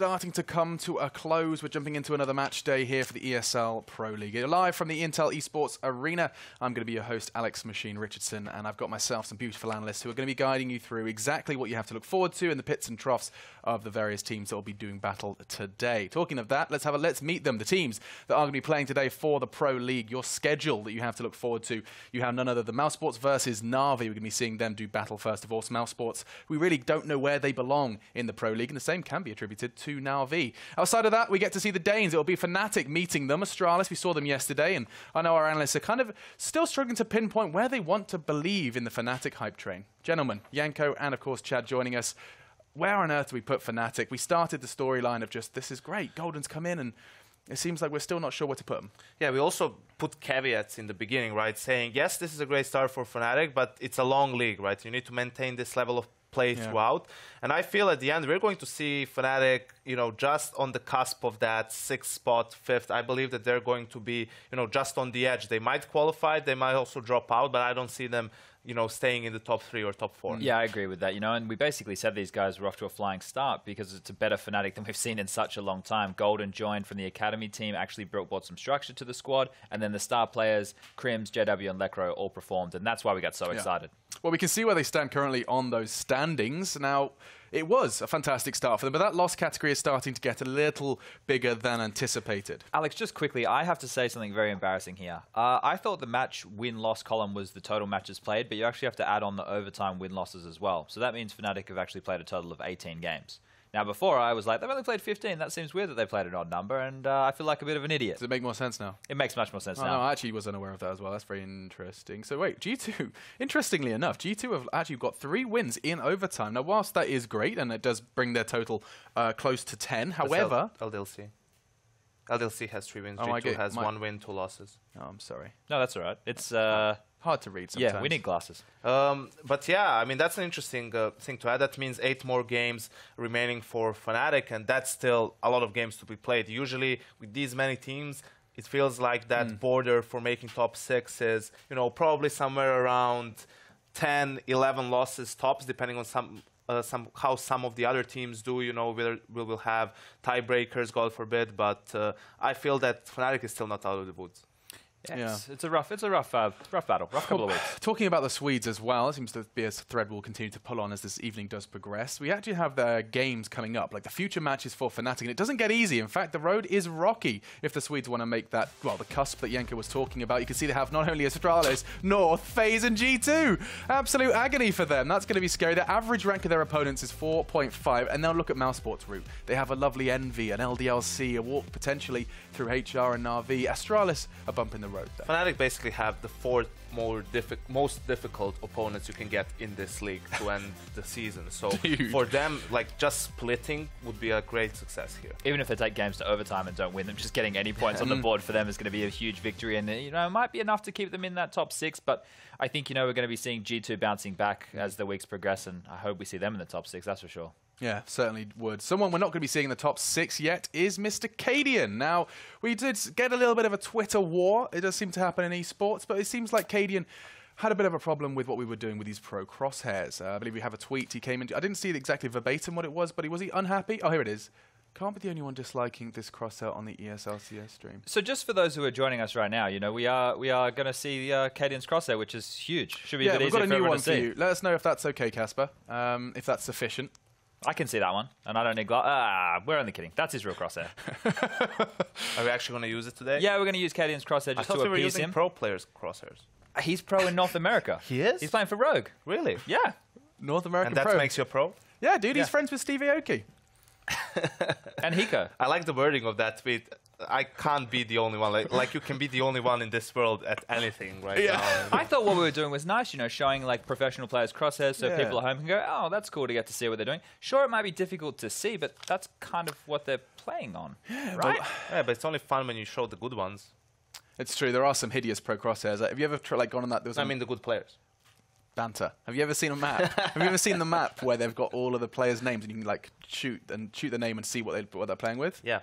starting to come to a close. We're jumping into another match day here for the ESL Pro League. Live from the Intel Esports Arena, I'm going to be your host, Alex Machine Richardson, and I've got myself some beautiful analysts who are going to be guiding you through exactly what you have to look forward to in the pits and troughs of the various teams that will be doing battle today. Talking of that, let's meet them, the teams that are going to be playing today for the Pro League. Your schedule that you have to look forward to. You have none other than mousesports versus Na'Vi. We're going to be seeing them do battle first of all. So mousesports, we really don't know where they belong in the Pro League, and the same can be attributed to Na'Vi. Outside of that, we get to see the Danes. It will be Fnatic meeting them. Astralis, we saw them yesterday, and I know our analysts are kind of still struggling to pinpoint where they want to believe in the Fnatic hype train. Gentlemen, Yanko and of course Chad joining us. Where on earth do we put Fnatic? We started the storyline of just, this is great, Golden's come in, and it seems like we're still not sure where to put them. Yeah, we also put caveats in the beginning, right? Saying, yes, this is a great start for Fnatic, but it's a long league, right? You need to maintain this level of play throughout. And I feel at the end, we're going to see Fnatic, just on the cusp of that 6th spot, 5th. I believe that they're going to be, just on the edge. They might qualify, they might also drop out, but I don't see them staying in the top 3 or top 4. Yeah, I agree with that. And we basically said these guys were off to a flying start because it's a better Fnatic than we've seen in such a long time. Golden joined from the academy team, actually brought some structure to the squad, and then the star players, Crims, JW, and Lekro all performed, and that's why we got so excited. Well, we can see where they stand currently on those standings. Now, it was a fantastic start for them, but that loss category is starting to get a little bigger than anticipated. Alex, just quickly, I have to say something very embarrassing here. I thought the match win-loss column was the total matches played, but you actually have to add on the overtime win-losses as well. So that means Fnatic have actually played a total of 18 games. Now, before, I was like, they've only played 15. That seems weird that they played an odd number, and I feel like a bit of an idiot. Does it make more sense now? It makes much more sense now. No, I actually was unaware of that as well. That's very interesting. So wait, G2, interestingly enough, G2 have actually got 3 wins in overtime. Now, whilst that is great, and it does bring their total close to 10, however... LDLC. LDLC has 3 wins. Oh, G2 has 1 win, 2 losses. Oh, I'm sorry. No, that's all right. It's... hard to read sometimes. Yeah, we need glasses. But yeah, I mean, that's an interesting thing to add. That means 8 more games remaining for Fnatic, and that's still a lot of games to be played. Usually, with these many teams, it feels like that border for making top 6 is, probably somewhere around 10, 11 losses tops, depending on how some of the other teams do. We will have tiebreakers, God forbid, but I feel that Fnatic is still not out of the woods. Yeah, it's a rough battle, rough couple of weeks. Talking about the Swedes as well, it seems to be a thread we'll continue to pull on as this evening does progress. We actually have their games coming up, like the future matches for Fnatic, and it doesn't get easy. In fact, the road is rocky if the Swedes want to make that, well, the cusp that Yanko was talking about. You can see they have not only Astralis, North, FaZe, and G2. Absolute agony for them. That's going to be scary. The average rank of their opponents is 4.5, and now look at mousesports' route. They have a lovely Envy, an LDLC, a walk potentially through HR and Na'Vi. Astralis a bump in the road there. Fnatic basically have the 4th most difficult opponents you can get in this league to end the season. So for them, just splitting would be a great success here. Even if they take games to overtime and don't win them, just getting any points on the board for them is going to be a huge victory, and it might be enough to keep them in that top 6. But I think we're going to be seeing G2 bouncing back as the weeks progress, and I hope we see them in the top 6. That's for sure. Yeah, certainly would. Someone we're not going to be seeing in the top 6 yet is Mr. Cadian. Now, we did get a little bit of a Twitter war. It does seem to happen in esports, but it seems like Cadian had a bit of a problem with what we were doing with these pro crosshairs. I believe we have a tweet he came into. I didn't see exactly verbatim what it was, but was he unhappy? Oh, here it is. Can't be the only one disliking this crosshair on the ESLCS stream. So just for those who are joining us right now, we are going to see Cadian's crosshair, which is huge. Should be a bit easier for everyone to see. Yeah, we've got a new one for you. Let us know if that's okay, Casper, if that's sufficient. I can see that one, and I don't need glass. We're only kidding. That's his real crosshair. Are we actually going to use it today? Yeah, we're going to use Cadian's crosshair just to appease him. I thought we were using pro players' crosshairs. He's pro in North America. He is? He's playing for Rogue. Really? Yeah. North American pro. And that makes you a pro? Yeah, dude, he's friends with Stevie Aoki. And Hiko. I like the wording of that tweet. I can't be the only one. Like you can be the only one in this world at anything right now. I thought what we were doing was nice, showing professional players' crosshairs so people at home can go, oh, that's cool to get to see what they're doing. Sure, it might be difficult to see, but that's kind of what they're playing on, right? Yeah, but it's only fun when you show the good ones. It's true. There are some hideous pro crosshairs. Have you ever gone on that? I mean the good players. Banter. Have you ever seen a map? Have you ever seen the map where they've got all of the players' names and you can shoot the name and see what they're playing with? Yeah.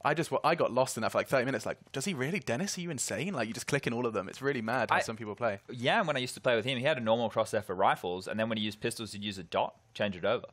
I got lost in that for 30 minutes. Does he really? Dennis, are you insane? You just click in all of them. It's really mad how some people play. Yeah, and when I used to play with him, he had a normal crosshair for rifles, and then when he used pistols, he'd use a dot, change it over.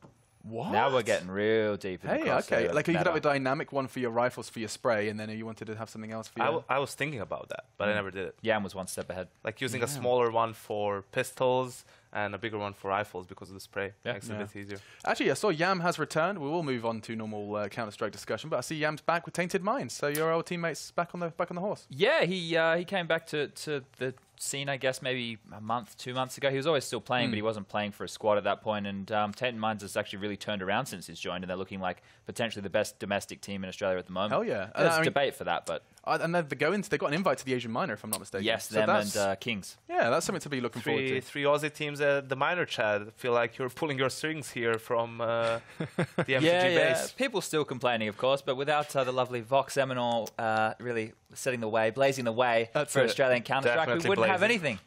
What? Now we're getting real deep in the okay. crossover Like you could have a meta. dynamic one for your rifles for your spray, and then you wanted to have something else for your... I was thinking about that, but I never did it. Yam was one step ahead. Like using a smaller one for pistols and a bigger one for rifles because of the spray. Makes it a bit easier. Actually, I saw Yam has returned. We will move on to normal Counter-Strike discussion, but I see Yam's back with Tainted Minds. So your old teammate's back on the horse. Yeah, he came back to the scene, I guess, maybe a month, 2 months ago. He was always still playing, but he wasn't playing for a squad at that point. And Tainted Minds has actually really turned around since he's joined, and they're looking like potentially the best domestic team in Australia at the moment. Hell yeah. There's I mean, debate for that, but and they got an invite to the Asian Minor, if I'm not mistaken. yes, So them that's- and Kings. Yeah, that's something to be looking forward to. Three Aussie teams at the minor, Chad. I feel like you're pulling your strings here from the MTG Yeah, base. people still complaining, of course, but without the lovely Vox Eminor really setting the way, blazing the way That's for it. Australian Counter-Strike, we Definitely wouldn't have blazing.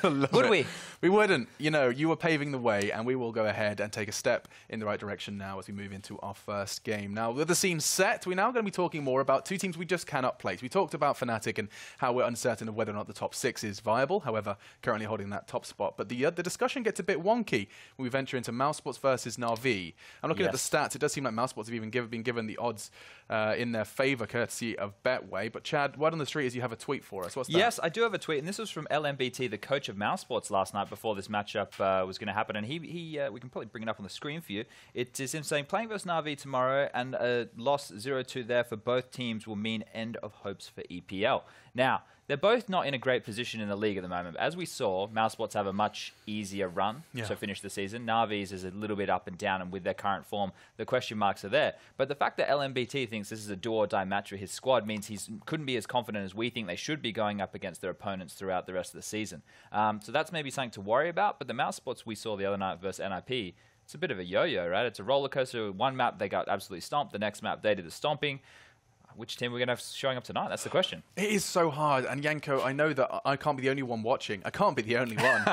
anything. Would we? We wouldn't. You know, you were paving the way, and we will go ahead and take a step in the right direction now as we move into our first game. Now, with the scene set, we're now going to be talking more about two teams we just cannot place. We talked about Fnatic and how we're uncertain of whether or not the top 6 is viable, however, currently holding that top spot. But the discussion gets a bit wonky when we venture into mousesports versus Na'Vi. I'm looking at the stats. It does seem like mousesports have even been given the odds in their favor, courtesy of Betway. But Chad, word on the street is you have a tweet for us. What's that? Yes, I do have a tweet, and this was from LMBT, the coach of mousesports, last night before this matchup was going to happen. And we can probably bring it up on the screen for you. It is him saying, playing versus Na'Vi tomorrow, and a loss 0-2 there for both teams will mean end of hopes for EPL. Now, they're both not in a great position in the league at the moment. As we saw, mousesports have a much easier run to finish the season. Na'Vi's is a little bit up and down, and with their current form, the question marks are there. But the fact that LMBT thinks this is a do-or-die match for his squad means he couldn't be as confident as we think they should be going up against their opponents throughout the rest of the season. So that's maybe something to worry about. But the mousesports we saw the other night versus NIP, it's a bit of a yo-yo, right? It's a roller coaster. One map, they got absolutely stomped. The next map, they did the stomping. Which team are we going to have showing up tonight? That's the question. It is so hard. And Yanko, I know that I can't be the only one watching. I can't be the only one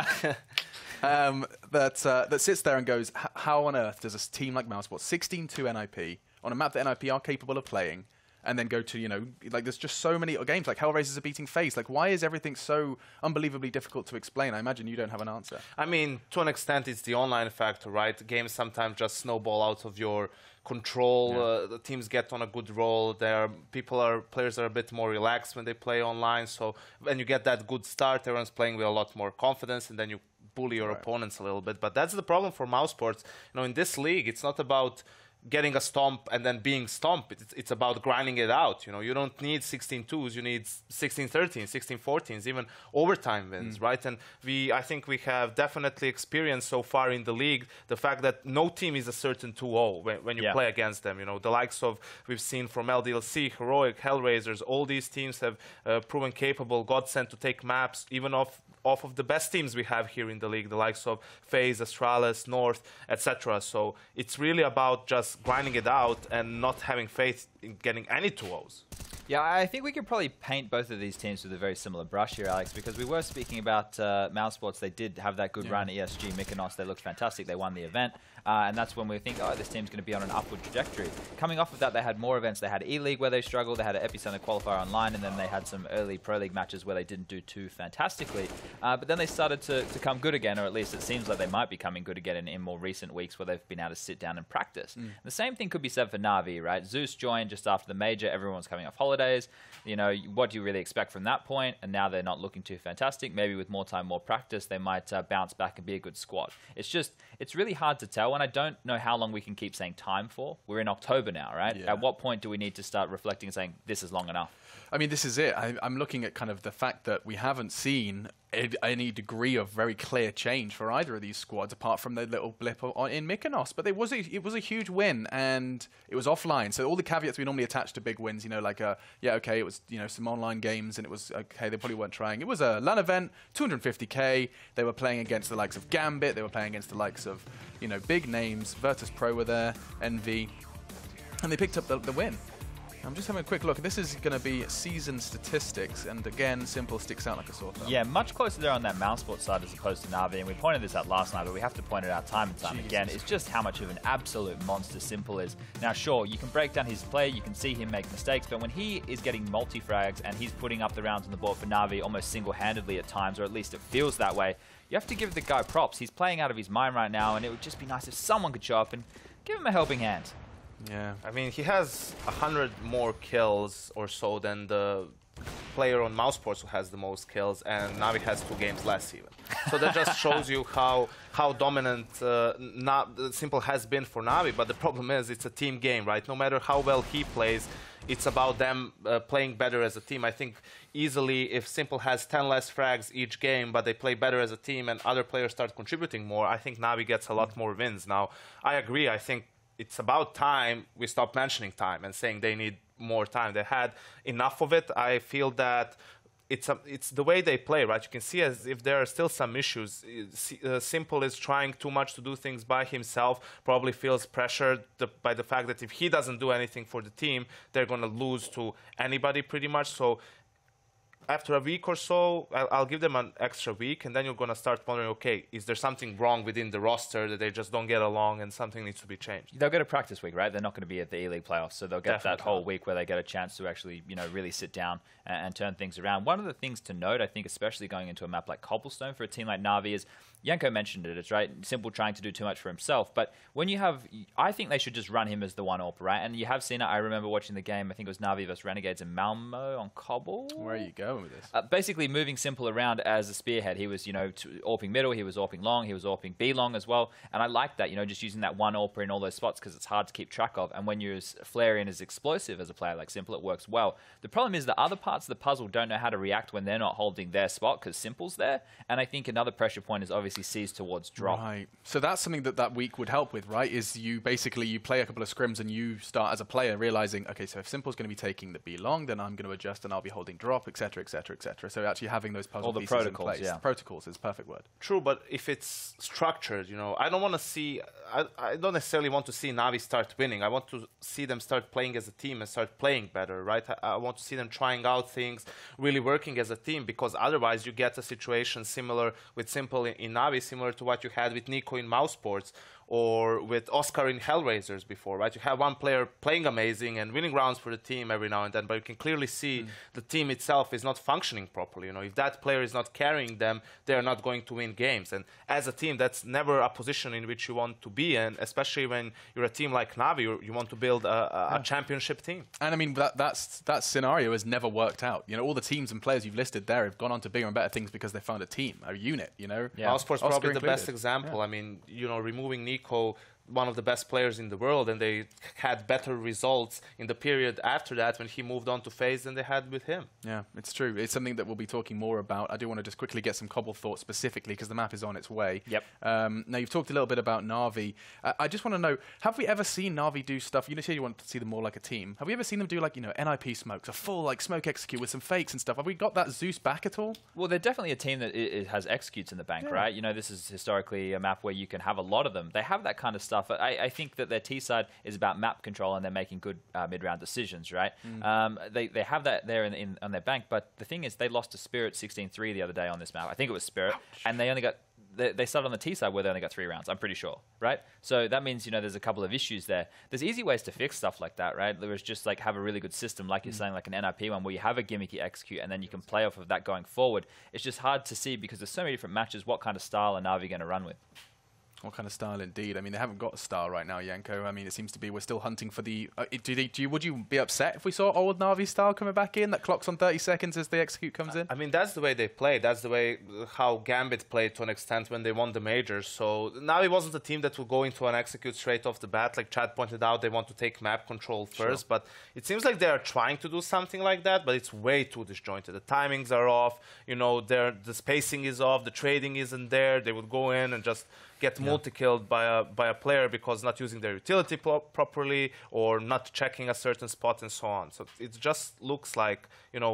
that sits there and goes, how on earth does a team like mousesports, 16-2 NIP, on a map that NIP are capable of playing, and then go to, like there's just so many games, like Hellraisers are beating FaZe. Like, why is everything so unbelievably difficult to explain? I imagine you don't have an answer. I mean, to an extent, it's the online factor, right? Games sometimes just snowball out of your control. The teams get on a good roll. Players are a bit more relaxed when they play online. So when you get that good start, everyone's playing with a lot more confidence, and then you bully your opponents a little bit. But that's the problem for mousesports. In this league, it's not about getting a stomp and then being stomped. It's about grinding it out. You don't need 16-2s. You need 16-13, 16-14s, even overtime wins, right? And I think we have definitely experienced so far in the league the fact that no team is a certain 2-0 when you play against them. The likes of we've seen from LDLC, Heroic, Hellraisers, all these teams have proven capable, godsend to take maps, even off of the best teams we have here in the league, the likes of FaZe, Astralis, North, etc. So it's really about just grinding it out and not having faith in getting any 2-0s. Yeah, I think we could probably paint both of these teams with a very similar brush here, Alex, because we were speaking about mousesports. They did have that good run at ESG Mykonos. They looked fantastic. They won the event. And that's when we think, oh, this team's going to be on an upward trajectory. Coming off of that, they had more events. They had E-League where they struggled. They had an Epicenter qualifier online, and then they had some early Pro League matches where they didn't do too fantastically. But then they started to come good again, or at least it seems like they might be coming good again in more recent weeks where they've been able to sit down and practice. The same thing could be said for Na'Vi, right? Zeus joined just after the major. Everyone's coming off holidays. What do you really expect from that point? And now they're not looking too fantastic. Maybe with more time, more practice, they might bounce back and be a good squad. It's really hard to tell, and I don't know how long we can keep saying time for. We're in October now, right? Yeah. At what point do we need to start reflecting and saying, this is long enough? I mean, this is it. I'm looking at kind of the fact that we haven't seen any degree of very clear change for either of these squads, apart from the little blip in Mykonos. But it was a huge win, and it was offline. So all the caveats we normally attach to big wins, it was some online games, and it was okay. They probably weren't trying. It was a LAN event, 250k. They were playing against the likes of Gambit. They were playing against the likes of big names. Virtus Pro were there, NV, and they picked up the win. I'm just having a quick look. This is going to be season statistics, and again, Simple sticks out like a sore thumb. Yeah, much closer there on that mousesports side as opposed to Na'Vi, and we pointed this out last night, but we have to point it out time and time again. It's just how much of an absolute monster Simple is. Now, sure, you can break down his play, you can see him make mistakes, but when he is getting multi-frags and he's putting up the rounds on the board for Na'Vi almost single-handedly at times, or at least it feels that way, you have to give the guy props. He's playing out of his mind right now, and it would just be nice if someone could show up and give him a helping hand. Yeah. I mean, he has 100 more kills or so than the player on mousesports who has the most kills, and Navi has 2 games less even. So that just shows you how dominant Simple has been for Navi. But the problem is, it's a team game, right? No matter how well he plays, it's about them playing better as a team. I think easily, if Simple has 10 less frags each game, but they play better as a team and other players start contributing more, I think Navi gets a lot more wins. Now, I agree. I think it's about time we stop mentioning time and saying they need more time. They had enough of it. I feel that it's the way they play, right? You can see as if there are still some issues. Simple is trying too much to do things by himself, probably feels pressured by the fact that if he doesn't do anything for the team, they're going to lose to anybody pretty much. So after a week or so, I'll give them an extra week, and then you're going to start wondering, okay, is there something wrong within the roster that they just don't get along and something needs to be changed? They'll get a practice week, right? They're not going to be at the E-League playoffs, so they'll get that whole week where they get a chance to actually, really sit down and turn things around. One of the things to note, I think, especially going into a map like Cobblestone for a team like Navi is, Yanko mentioned it, it's right, Simple trying to do too much for himself, but when you have, I think they should just run him as the one AWP, right? And you have seen it, I remember watching the game, I think it was Navi versus Renegades in Malmo on Cobble. Where are you going with this? Basically moving Simple around as a spearhead. He was, AWPing middle, he was AWPing long, he was AWPing B long as well, and I like that, just using that one AWPer in all those spots because it's hard to keep track of, and when you're as flary and as explosive as a player like Simple, it works well. The problem is the other parts of the puzzle don't know how to react when they're not holding their spot because Simple's there, and I think another pressure point is obviously C's towards drop. Right. So that's something that week would help with, right? Is you play a couple of scrims and you start as a player realizing, okay, so if Simple's going to be taking the B long, then I'm going to adjust and I'll be holding drop, etc., etc., etc. So actually having those puzzle pieces protocols, in place. yeah. Protocols is a perfect word. True, but if it's structured, I don't want to see. I don't necessarily want to see Navi start winning. I want to see them start playing as a team and start playing better, right? I want to see them trying out things, really working as a team, because otherwise you get a situation similar with Simple in Navi, similar to what you had with Nico in mousesports or with Oscar in Hellraisers before, right? You have one player playing amazing and winning rounds for the team every now and then, but you can clearly see the team itself is not functioning properly. If that player is not carrying them, they are not going to win games. And as a team, that's never a position in which you want to be in, especially when you're a team like Navi, you want to build a championship team. And I mean, that scenario has never worked out. All the teams and players you've listed there have gone on to bigger and better things because they found a team, a unit, Yeah. mousesports probably the best example. Yeah. I mean, removing Nico, one of the best players in the world, and they had better results in the period after that when he moved on to FaZe than they had with him. Yeah, it's true. It's something that we'll be talking more about. I do want to just quickly get some Cobble thoughts specifically because the map is on its way. Yep. Now, you've talked a little bit about Na'Vi. I just want to know, have we ever seen Na'Vi do stuff? You say you want to see them more like a team. Have we ever seen them do NIP smokes, a full smoke execute with some fakes and stuff? Have we got that Zeus back at all? Well, they're definitely a team that it has executes in the bank, right? This is historically a map where you can have a lot of them. They have that kind of stuff. I think that their T side is about map control and they're making good mid-round decisions, right? They have that there on their bank, but the thing is they lost to Spirit 16-3 the other day on this map. I think it was Spirit, and they only got they started on the T side where they only got 3 rounds, I'm pretty sure, right? So that means, there's a couple of issues there. There's easy ways to fix stuff like that, right? There is just have a really good system, like you're saying, like an NIP one where you have a gimmicky execute and then you can play off of that going forward. It's just hard to see because there's so many different matches. What kind of style are Na'Vi going to run with? What kind of style, indeed? I mean, they haven't got a style right now, Yanko. I mean, it seems to be we're still hunting for the... would you be upset if we saw old Na'Vi style coming back in that clocks on 30 seconds as the execute comes in? I mean, that's the way they play. That's the way how Gambit played to an extent when they won the majors. So Na'Vi wasn't a team that will go into an execute straight off the bat. Like Chad pointed out, they want to take map control first. Sure. But it seems like they are trying to do something like that, but it's way too disjointed. The timings are off. The spacing is off. The trading isn't there. They would go in and just get multi-killed by a player because not using their utility properly or not checking a certain spot and so on. So it just looks like,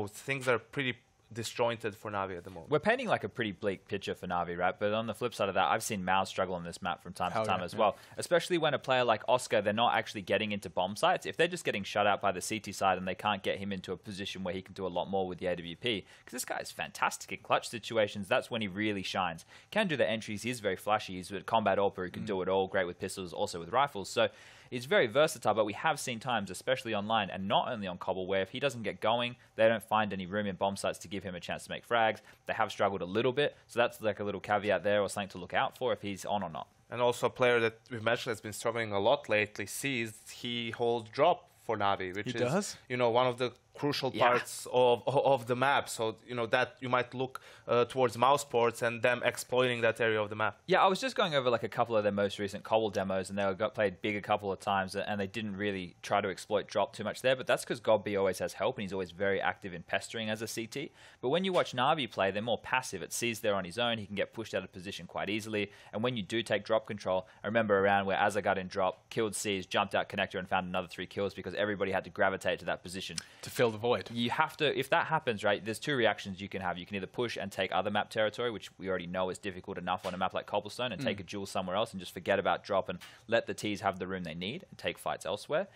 things are pretty disjointed for Na'Vi at the moment. We're painting a pretty bleak picture for Na'Vi, right? But on the flip side of that, I've seen Mouse struggle on this map from time to time as well. Especially when a player like Oscar, they're not actually getting into bomb sites. If they're just getting shut out by the CT side and they can't get him into a position where he can do a lot more with the AWP, because this guy is fantastic in clutch situations, that's when he really shines. Can do the entries, he is very flashy, he's a combat AWPer who can do it all, great with pistols, also with rifles. So he's very versatile, but we have seen times, especially online, and not only on Cobble, where if he doesn't get going, they don't find any room in bomb sites to give him a chance to make frags. They have struggled a little bit, so that's a little caveat there or something to look out for if he's on or not. And also a player that we've mentioned has been struggling a lot lately, Seized, he holds drop for Na'Vi, which is, you know, one of the crucial parts of the map. So, you know, that you might look towards mousesports and them exploiting that area of the map. Yeah, I was just going over like a couple of their most recent Cbble demos, and they got played big a couple of times, and they didn't really try to exploit drop too much there. But that's because Godby always has help, and he's always very active in pestering as a CT. But when you watch Na'Vi play, they're more passive. It sees there on his own. He can get pushed out of position quite easily. And when you do take drop control, I remember a round where Azza got in drop, killed Seas, jumped out connector, and found another 3 kills because everybody had to gravitate to that position. To fill the void. You have to, if that happens, right, there's 2 reactions you can have. You can either push and take other map territory, which we already know is difficult enough on a map like Cobblestone, and take a duel somewhere else and just forget about drop and let the Ts have the room they need and take fights elsewhere.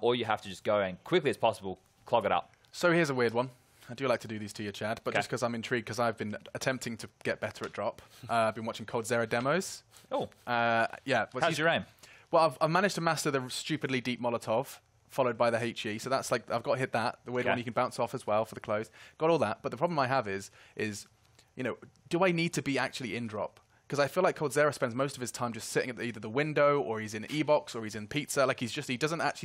Or you have to just go and quickly as possible clog it up. So here's a weird one. I do like to do these to you, Chad, but just because I'm intrigued, because I've been attempting to get better at drop. I've been watching coldzera demos. Oh. Yeah. How's your aim? Well, I've managed to master the stupidly deep Molotov, followed by the HE. So that's like, I've got to hit that. The weird one you can bounce off as well for the close. Got all that. But the problem I have is, you know, do I need to be actually in drop? Because I feel like coldzera spends most of his time just sitting at either the window, or he's in E-box, or he's in pizza. Like he's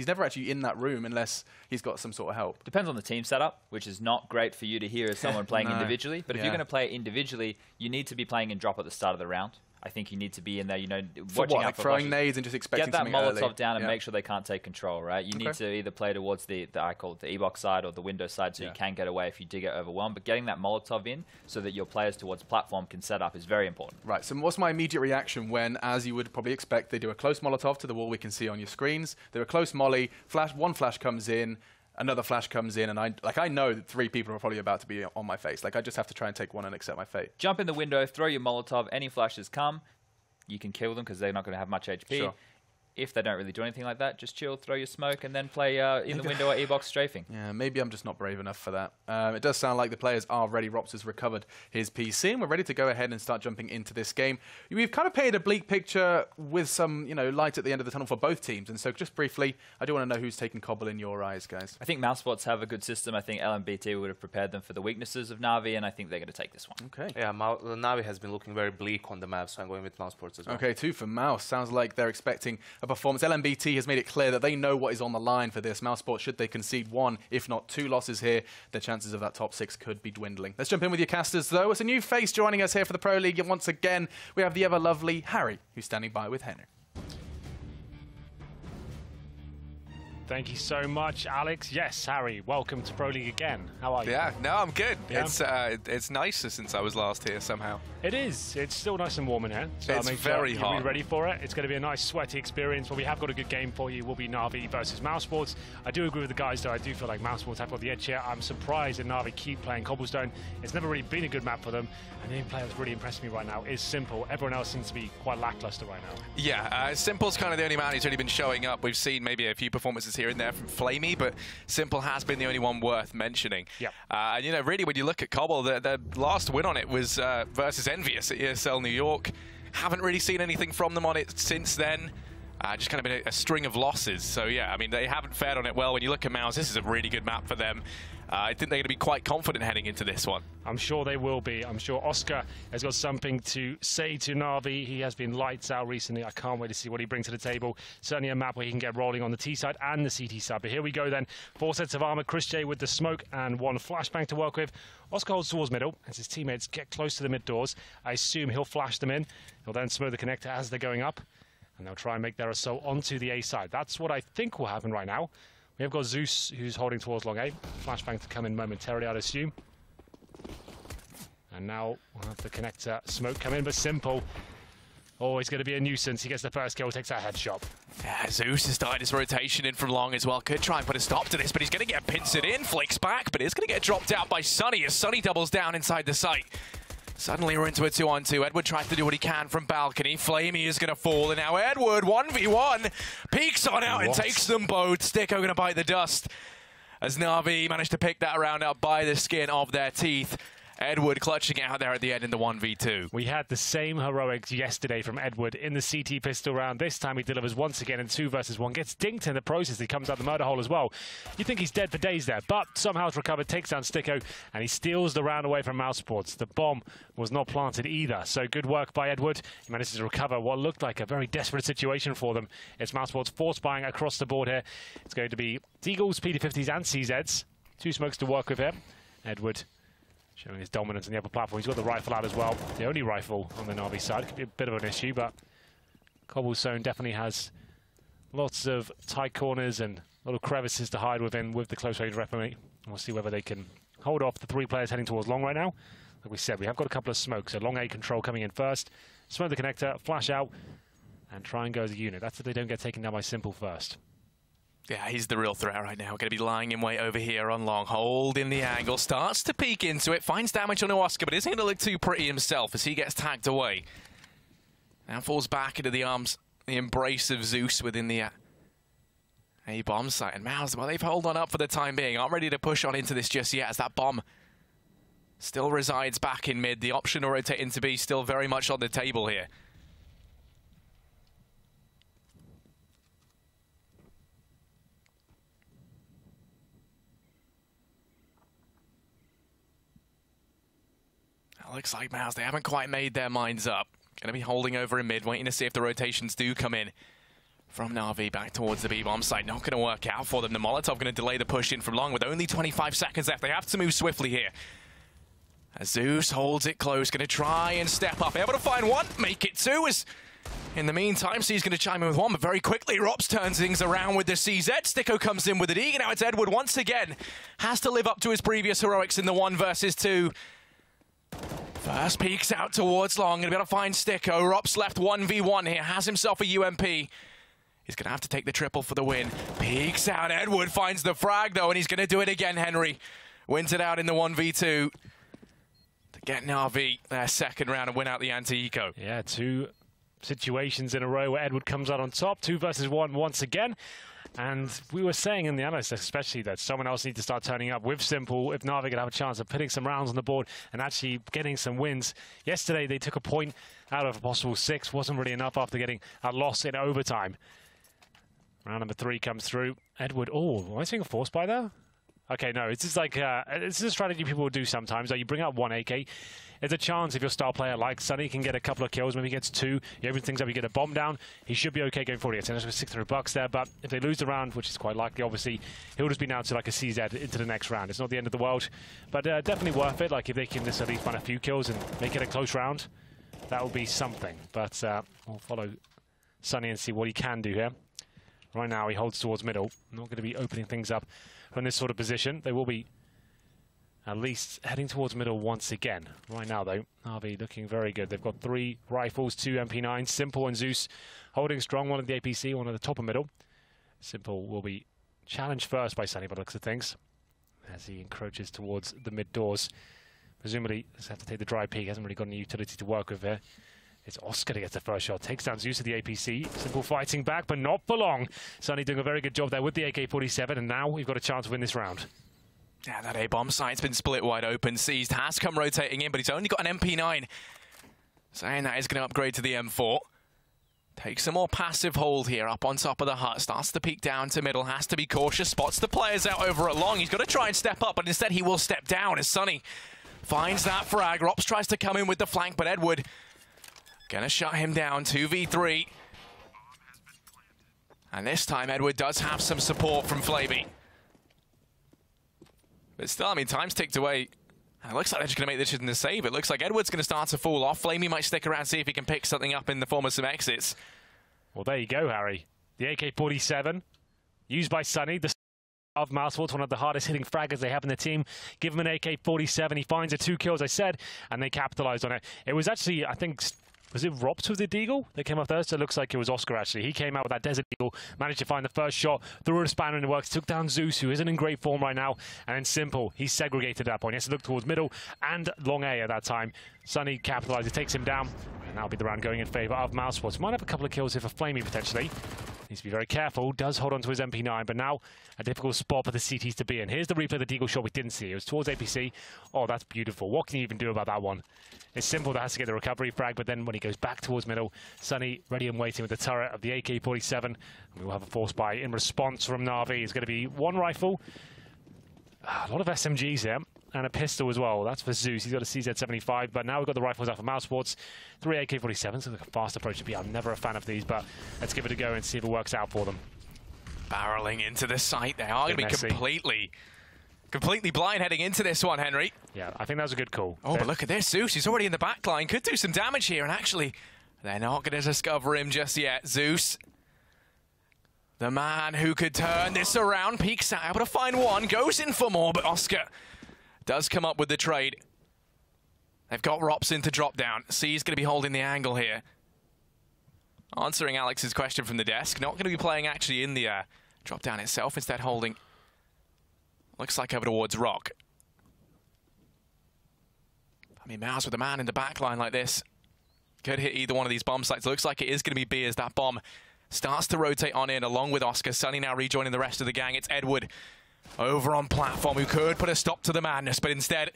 never actually in that room unless he's got some sort of help. Depends on the team setup, which is not great for you to hear as someone playing individually. But if you're going to play individually, you need to be playing in drop at the start of the round. I think you need to be in there, you know, watching out for throwing nades and just expecting get that Molotov early. down and make sure they can't take control, right? You need to either play towards the I call it the E-box side or the window side, so you can get away if you do get overwhelmed. But getting that Molotov in so that your players towards platform can set up is very important. Right, so what's my immediate reaction when, as you would probably expect, they do a close Molotov to the wall we can see on your screens. They're a close molly, one flash comes in, another flash comes in, and I know that 3 people are probably about to be on my face. Like I just have to try and take one and accept my fate. Jump in the window, throw your Molotov, any flashes come, you can kill them because they're not going to have much HP. Sure. If they don't really do anything like that, just chill, throw your smoke, and then play in the window or E-box strafing. Yeah, maybe I'm just not brave enough for that. It does sound like the players are ready. Rops has recovered his PC, and we're ready to go ahead and start jumping into this game. We've kind of painted a bleak picture with some, you know, light at the end of the tunnel for both teams. And so just briefly, I do want to know who's taking Cbble in your eyes, guys. I think mousesports have a good system. I think LMBT would have prepared them for the weaknesses of Na'Vi, and I think they're going to take this one. Okay. Yeah, Na'Vi has been looking very bleak on the map, so I'm going with mousesports as well. Okay, 2 for Mouse. Sounds like they're expecting a performance. LMBT has made it clear that they know what is on the line for this. mousesports, should they concede 1, if not 2 losses here, their chances of that top 6 could be dwindling. Let's jump in with your casters, though. It's a new face joining us here for the Pro League, and once again, we have the ever-lovely Harry, who's standing by with Henry. Thank you so much, Alex. Yes, Harry, welcome to Pro League again. How are you? Yeah, no, I'm good. Yeah. It's nicer since I was last here somehow. It is. It's still nice and warm in here. So It's make sure very you'll hot. be ready for it. It's going to be a nice, sweaty experience, but we have got a good game for you. Will be Na'Vi versus mousesports. I do agree with the guys, though. I do feel like mousesports have got the edge here. I'm surprised that Na'Vi keep playing Cobblestone. It's never really been a good map for them. And the only player that's really impressed me right now is Simple. Everyone else seems to be quite lackluster right now. Yeah, Simple's kind of the only man who's really been showing up. We've seen maybe a few performances here and there from Flamey, but Simple has been the only one worth mentioning. Yep. And, you know, really, when you look at Cbble, the last win on it was versus Envious at ESL New York. Haven't really seen anything from them on it since then. Just kind of been a string of losses. So, yeah, I mean, they haven't fared on it well. When you look at Mouse, this is a really good map for them. I think they're going to be quite confident heading into this one. I'm sure they will be. I'm sure Oscar has got something to say to Na'Vi. He has been lights out recently. I can't wait to see what he brings to the table. Certainly a map where he can get rolling on the T side and the CT side. But here we go then. 4 sets of armor. Chris J with the smoke and 1 flashbang to work with. Oscar holds towards middle as his teammates get close to the mid doors. I assume he'll flash them in. He'll then smoke the connector as they're going up. And they'll try and make their assault onto the A side. That's what I think will happen right now. We have got Zeus, who's holding towards long A. Flashbang to come in momentarily, I'd assume. And now we'll have the connector smoke come in, but Simple. Oh, he's going to be a nuisance. He gets the first kill, takes that headshot. Yeah, Zeus has started his rotation in from long as well. Could try and put a stop to this, but he's going to get pincered in. Flicks back, but it's going to get dropped out by Sunny as Sunny doubles down inside the site. Suddenly we're into a 2-on-2. Edward tries to do what he can from balcony. Flamey is going to fall, and now Edward, 1v1, peeks on out and takes them both. Sticko going to bite the dust as Na'Vi managed to pick that round up by the skin of their teeth. Edward clutching it out there at the end in the 1v2. We had the same heroics yesterday from Edward in the CT pistol round. This time he delivers once again in 2 versus 1. Gets dinked in the process. He comes out the murder hole as well. You think he's dead for days there, but somehow it's recovered, takes down Sticko, and he steals the round away from mousesports. The bomb was not planted either, so good work by Edward. He manages to recover what looked like a very desperate situation for them. It's mousesports force buying across the board here. It's going to be Deagles, PD50s, and CZs. 2 smokes to work with here. Edward showing his dominance on the upper platform. He's got the rifle out as well. The only rifle on the Na'Vi side. Could be a bit of an issue, but Cobblestone definitely has lots of tight corners and little crevices to hide within with the close-range weaponry. We'll see whether they can hold off the 3 players heading towards long right now. Like we said, we have got a couple of smokes. So long A control coming in first. Smoke the connector, flash out, and try and go as a unit. That's if they don't get taken down by Simple first. Yeah, he's the real threat right now. Going to be lying in wait over here on long. Holding the angle. Starts to peek into it. Finds damage on Oscar, but isn't going to look too pretty himself as he gets tagged away. Now falls back into the arms, the embrace of Zeus within the A bomb site. And Mouse, well, they've held on up for the time being. Aren't ready to push on into this just yet as that bomb still resides back in mid. The option to rotate into B still very much on the table here. Looks like Mouse, they haven't quite made their minds up. Going to be holding over in mid, waiting to see if the rotations do come in from Na'Vi back towards the B-bomb site. Not going to work out for them. The Molotov going to delay the push in from long with only 25 seconds left. They have to move swiftly here. As Zeus holds it close, going to try and step up. Able to find one, make it 2. As in the meantime, C's going to chime in with 1, but very quickly Rops turns things around with the CZ. Sticko comes in with it. Now it's Edward once again. Has to live up to his previous heroics in the 1 versus 2. First peeks out towards long. Going to be able to find Sticko. Rops left 1v1 here. Has himself a UMP. He's going to have to take the triple for the win. Peeks out. Edward finds the frag, though, and he's going to do it again, Henry. Wins it out in the 1v2 to get Na'Vi their second round and win out the anti-eco. Yeah, 2 situations in a row where Edward comes out on top. 2 versus 1 once again. And we were saying in the analysis especially that someone else needs to start turning up with Simple if Na'Vi could have a chance of putting some rounds on the board and actually getting some wins. Yesterday they took a point out of a possible 6. Wasn't really enough after getting a loss in overtime. Round number 3 comes through. Edward, oh, am I seeing a force buy there? Okay, no, it's just like, it's a strategy people will do sometimes. Like you bring out 1 AK. There's a chance if your star player like Sunny can get a couple of kills, maybe he gets 2, you open things up, you get a bomb down, he should be okay going forward. He gets $600 there, but if they lose the round, which is quite likely, obviously, he'll just be down to like a CZ into the next round. It's not the end of the world, but definitely worth it. Like if they can just at least find a few kills and make it a close round, that will be something. But we'll follow Sunny and see what he can do here. Right now, he holds towards middle. Not going to be opening things up from this sort of position. They will be at least heading towards middle once again. Right now, though, Na'Vi looking very good. They've got 3 rifles, 2 MP9s. Simple and Zeus holding strong. 1 at the APC, 1 at the top of middle. Simple will be challenged first by Sunny by the looks of things as he encroaches towards the mid doors. Presumably, he's have to take the dry peek. Hasn't really got any utility to work with there. It's Oscar to get the first shot. Takes down Zeus at the APC. Simple fighting back, but not for long. Sunny doing a very good job there with the AK-47, and now we've got a chance to win this round. Yeah, that A-bomb site's been split wide open. Seized has come rotating in, but he's only got an MP9. Saying that is going to upgrade to the M4. Takes some more passive hold here up on top of the hut. Starts to peek down to middle. Has to be cautious. Spots the players out over at long. He's got to try and step up, but instead he will step down as Sunny finds that frag. Rops tries to come in with the flank, but Edward gonna shut him down. 2v3. And this time Edward does have some support from Flavy. But still, I mean, time's ticked away. And it looks like they're just going to make this in the save. It looks like Edward's going to start to fall off. Flamey might stick around, see if he can pick something up in the form of some exits. Well, there you go, Harry. The AK-47, used by Sunny, the of mousesports, one of the hardest hitting fraggers they have in the team. Give him an AK-47. He finds the 2 kills, I said, and they capitalized on it. It was actually, I think, was it Rops with the Deagle? They came up first. It looks like it was Oscar, actually. He came out with that Desert Eagle, managed to find the first shot, threw a spanner in the works, took down Zeus, who isn't in great form right now, and then Simple, he segregated that point. He has to look towards middle and long A at that time. Sunny capitalizes, takes him down, and that'll be the round going in favor of mousesports. Might have a couple of kills here for Flamey, potentially. Needs to be very careful. Does hold on to his MP9, but now a difficult spot for the CTs to be in. Here's the replay of the deagle shot we didn't see. It was towards APC. Oh, that's beautiful. What can you even do about that one? It's simple. That has to get the recovery frag, but then when he goes back towards middle, Sunny ready and waiting with the turret of the AK-47. And we will have a force buy in response from Na'Vi. It's going to be one rifle. A lot of SMGs here. And a pistol as well. That's for Zeus. He's got a CZ75, but now we've got the rifles out for mousesports. 3 AK-47s, so like a fast approach to be. I'm never a fan of these, but let's give it a go and see if it works out for them. Barreling into the site. They are going to be completely blind heading into this one, Henry. Yeah, I think that was a good call. Oh, but look at this. Zeus, he's already in the back line. Could do some damage here, and actually, they're not going to discover him just yet. Zeus, the man who could turn this around, peeks out, able to find one, goes in for more, but Oscar does come up with the trade. They've got Robson to drop down. C's going to be holding the angle here. Answering Alex's question from the desk. Not going to be playing actually in the drop down itself. Instead holding, looks like over towards Rock. I mean, Mouse with a man in the back line like this could hit either one of these bomb sites. Looks like it is going to be B as that bomb starts to rotate on in along with Oscar. Sunny now rejoining the rest of the gang. It's Edward over on platform, who could put a stop to the madness, but instead,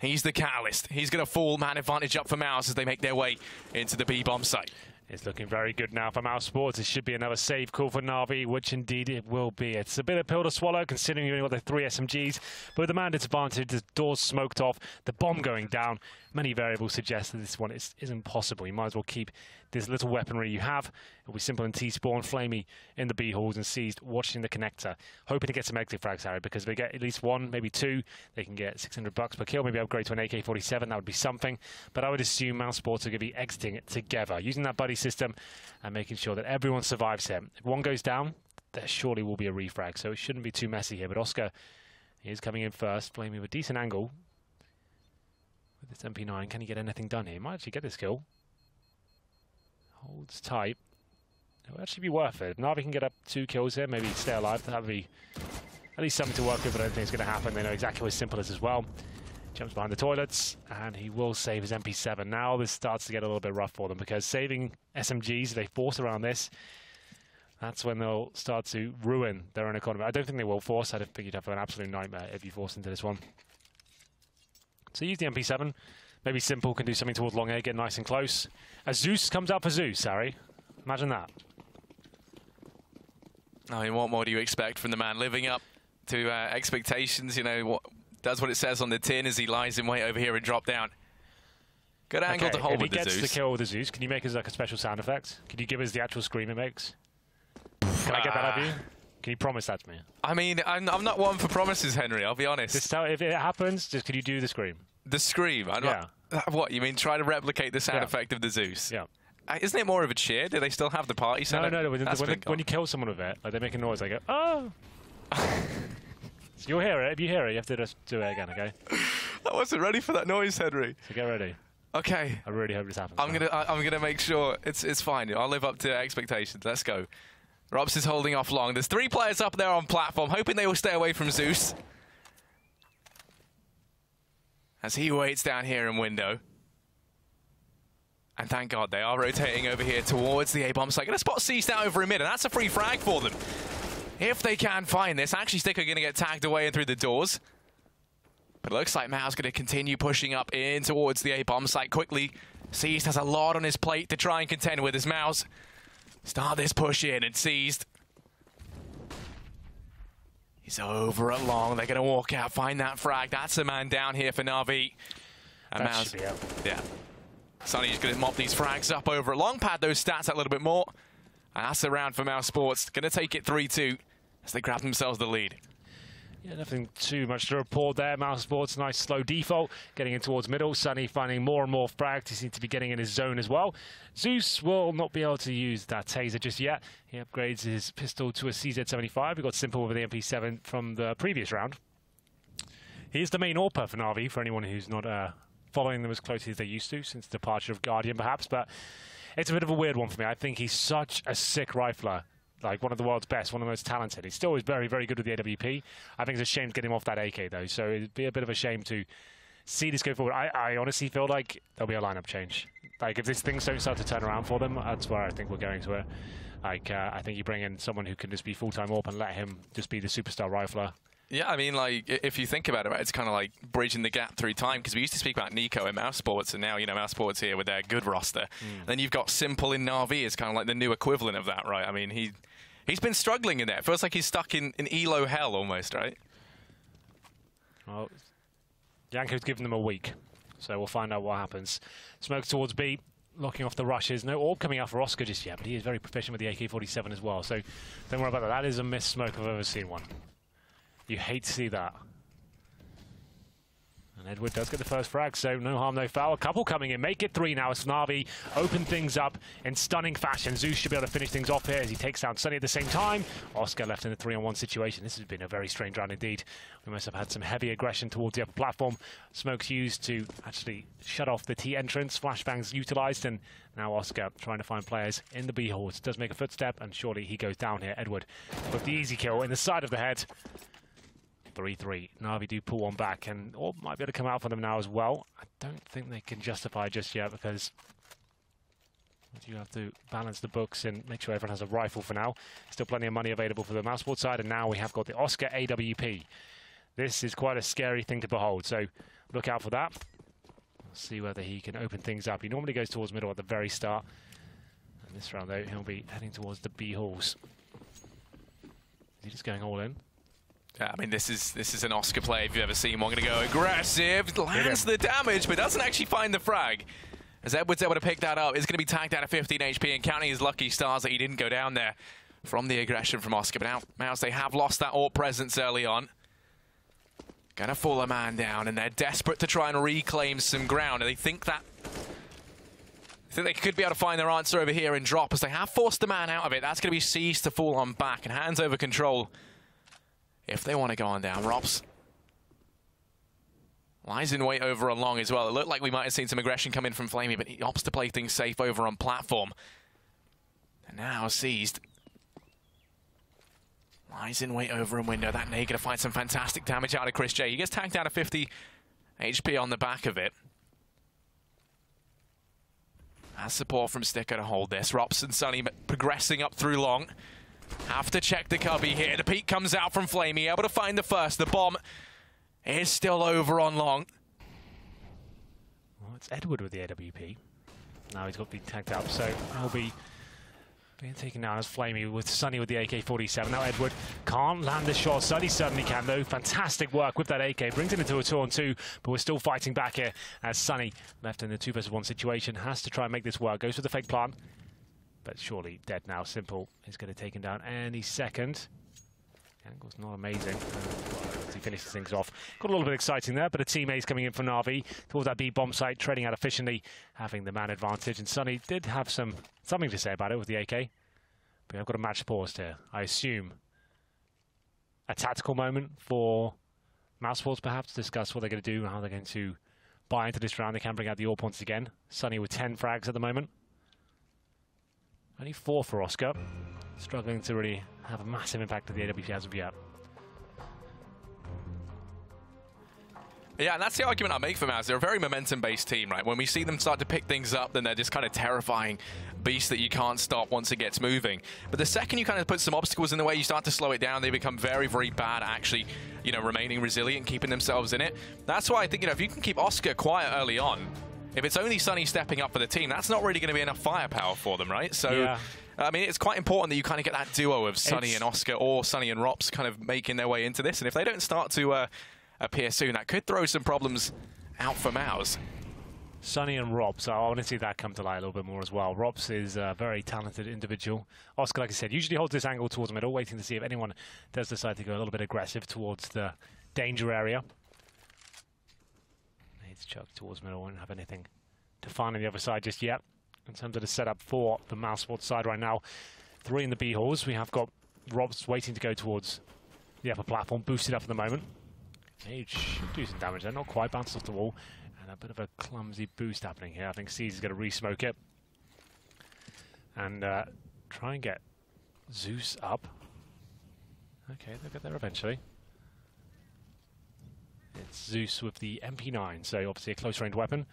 he's the catalyst. He's going to fall man advantage up for Mouse as they make their way into the B-bomb site. It's looking very good now for mousesports. It should be another save call for Na'Vi, which indeed it will be. It's a bit of pill to swallow, considering you've only got the 3 SMGs. But with the man disadvantage, the doors smoked off, the bomb going down, many variables suggest that this one isn't possible. You might as well keep this little weaponry you have. It'll be simple and T-spawn, Flamey in the B halls and Seized watching the connector. Hoping to get some exit frags, Harry, because if they get at least one, maybe 2, they can get $600 per kill, maybe upgrade to an AK-47, that would be something. But I would assume mousesports are going to be exiting it together, using that buddy system and making sure that everyone survives here. If one goes down, there surely will be a refrag, so it shouldn't be too messy here. But Oscar is coming in first, Flamey with a decent angle. With this MP9, can he get anything done here? He might actually get this kill. Holds tight. It will actually be worth it. If Na'Vi can get up 2 kills here, maybe stay alive. That would be at least something to work with, but I don't think it's going to happen. They know exactly what simple is as well. Jumps behind the toilets, and he will save his MP7. Now this starts to get a little bit rough for them, because saving SMGs, if they force around this, that's when they'll start to ruin their own economy. I don't think they will force. I don't think you'd have an absolute nightmare if you force into this one. So use the MP7. Maybe Simple can do something towards long A, get nice and close. As Zeus comes out for Zeus, Harry. Imagine that. I mean, what more do you expect from the man? Living up to expectations, you know, does what it says on the tin as he lies in wait over here and drop down. Good angle to hold with the Zeus. If he gets the kill with the Zeus, can you make us like a special sound effect? Can you give us the actual scream it makes? Can I get that of you? Can you promise that to me? I mean, I'm not one for promises, Henry, I'll be honest. Just tell, if it happens, just can you do the scream? The scream? What, you mean try to replicate the sound effect of the Zeus? Yeah. Isn't it more of a cheer? Do they still have the party sound? No. When you kill someone with it, like they make a noise, they go, oh! So you'll hear it. If you hear it, you have to just do it again, okay? I wasn't ready for that noise, Henry. So get ready. Okay. I really hope this happens. I'm gonna make sure it's fine. I'll live up to expectations. Let's go. Robs is holding off long. There's 3 players up there on platform, hoping they will stay away from Zeus. As he waits down here in window. And thank God they are rotating over here towards the A-bomb site. Going to spot Seized out over a mid, and that's a free frag for them. If they can find this, actually Sticker going to get tagged away and through the doors. But it looks like Mao's going to continue pushing up in towards the A-bomb site quickly. Seized has a lot on his plate to try and contend with his Mouse. Start this push in, and Seized. He's over at long. They're going to walk out, find that frag. That's a man down here for Na'Vi. And that should be out. Yeah. Sunny's going to mop these frags up over at long, pad those stats out a little bit more. And that's the round for mousesports. Going to take it 3-2 as they grab themselves the lead. Yeah, nothing too much to report there. Mousesports, nice slow default, getting in towards middle. Sunny finding more and more frags. He seems to be getting in his zone as well. Zeus will not be able to use that taser just yet. He upgrades his pistol to a CZ75. We got Simple with the MP7 from the previous round. He is the main AWPer for Na'Vi, for anyone who's not following them as closely as they used to since the departure of Guardian, perhaps. But it's a bit of a weird one for me. I think he's such a sick rifler. Like one of the world's best, one of the most talented. He still is very, very good with the AWP. I think it's a shame to get him off that AK, though. So it'd be a bit of a shame to see this go forward. I honestly feel like there'll be a lineup change. Like if these things don't start to turn around for them, that's where I think we're going to Like, I think you bring in someone who can just be full-time AWP and let him just be the superstar rifler. Yeah, I mean, like, if you think about it, right, it's kind of like bridging the gap through time, because we used to speak about Nico in mousesports, and now, you know, mousesports here with their good roster. Then you've got Simple in Na'Vi as kind of like the new equivalent of that, right? I mean, he's been struggling in there. It feels like he's stuck in Elo hell almost, right? Well, Yanko's given them a week, so we'll find out what happens. Smoke towards B, locking off the rushes. No AWP coming out for Oscar just yet, but he is very proficient with the AK-47 as well, so don't worry about that. That is a missed smoke if I've ever seen one. You hate to see that. And Edward does get the first frag, so no harm, no foul. A couple coming in, make it 3 now as Na'Vi open things up in stunning fashion. Zeus should be able to finish things off here as he takes down Sunny at the same time. Oscar left in a 3-on-1 situation. This has been a very strange round indeed. We must have had some heavy aggression towards the upper platform. Smoke's used to actually shut off the T entrance. Flashbangs utilised, and now Oscar trying to find players in the B halls. Does make a footstep, and surely he goes down here. Edward with the easy kill in the side of the head. 3-3. Na'Vi do pull one back, and AWP might be able to come out for them now as well. I don't think they can justify just yet, because you have to balance the books and make sure everyone has a rifle for now. Still plenty of money available for the mousesports side, and now we have got the Oscar AWP. This is quite a scary thing to behold, so look out for that. We'll see whether he can open things up. He normally goes towards middle at the very start. And this round, though, he'll be heading towards the B halls. Is he just going all in? Yeah, I mean, this is an Oscar play if you've ever seen one. Going to go aggressive, lands the damage, but doesn't actually find the frag. As Edward's able to pick that up, is going to be tagged out of 15 HP and counting his lucky stars that he didn't go down there from the aggression from Oscar. But now, Mouse, they have lost that AWP presence early on. Going to fall a man down, and they're desperate to try and reclaim some ground. And they think they could be able to find their answer over here in drop, as they have forced the man out of it. That's going to be seized to fall on back and hands over control. If they want to go on down, Robs lies in wait over on long as well. It looked like we might have seen some aggression come in from Flamey, but he opts to play things safe over on platform. And now seized. Lies in wait over in window. That nade going to find some fantastic damage out of Chris J. He gets tagged out of 50 HP on the back of it. Has support from Sticker to hold this. Robson Sunny progressing up through long. Have to check the cubby here. The peek comes out from Flamey, able to find the first. The bomb is still over on long. Well, it's Edward with the AWP. Now he's got to be tagged up, so he'll be being taken down as Flamey with Sunny with the AK-47. Now Edward can't land the shot. Sunny certainly can, though. Fantastic work with that AK. Brings it into a 2-on-2, but we're still fighting back here as Sunny, left in the 2-versus-1 situation, has to try and make this work. Goes for the fake plant. But surely dead now. Simple is going to take him down any second. Angle's not amazing. He finishes things off. Got a little bit exciting there, but a teammate's coming in for Na'Vi towards that B bomb site, trading out efficiently, having the man advantage. And Sunny did have something to say about it with the AK. But I've got a match paused here. I assume a tactical moment for mousesports, perhaps, to discuss what they're going to do and how they're going to buy into this round. They can bring out the AWP points again. Sunny with 10 frags at the moment. Only 4 for Oscar. Struggling to really have a massive impact on the AWP as of yet. Yeah, and that's the argument I make for Mouse. They're a very momentum-based team, right? When we see them start to pick things up, then they're just kind of terrifying beasts that you can't stop once it gets moving. But the second you kind of put some obstacles in the way, you start to slow it down, they become very, very bad at actually, you know, remaining resilient, keeping themselves in it. That's why I think, you know, if you can keep Oscar quiet early on, if it's only Sunny stepping up for the team, that's not really going to be enough firepower for them, right? So, yeah. I mean, it's quite important that you kind of get that duo of Sunny and Oscar, or Sunny and Rops kind of making their way into this. And if they don't start to appear soon, that could throw some problems out for Mouse. Sunny and Robs, I want to see that come to light a little bit more as well. Robs is a very talented individual. Oscar, like I said, usually holds this angle towards middle, waiting to see if anyone does decide to go a little bit aggressive towards the danger area. It's chucked towards middle, won't have anything to find on the other side just yet. In terms of the setup for the mousesports side right now, 3 in the B halls. We have got Robs waiting to go towards the upper platform, boosted up at the moment. He should do some damage there, not quite, bounces off the wall. And a bit of a clumsy boost happening here. I think C's going to re-smoke it. And try and get Zeus up. Okay, they'll get there eventually. It's Zeus with the MP9, so obviously a close-range weapon.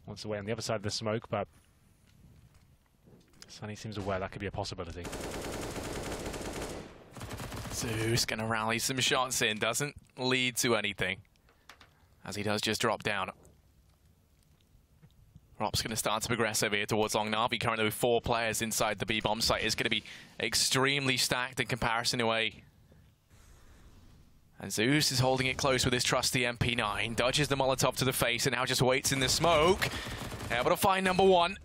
Wants to wait on the other side of the smoke, but Sunny seems aware that could be a possibility. Zeus going to rally some shots in. Doesn't lead to anything, as he does just drop down. Rob's going to start to progress over here towards Long. Na'Vi currently with 4 players inside the B-bomb site. Is going to be extremely stacked in comparison to A. And Zeus is holding it close with his trusty MP9. Dodges the Molotov to the face and now just waits in the smoke. Able to find number 1.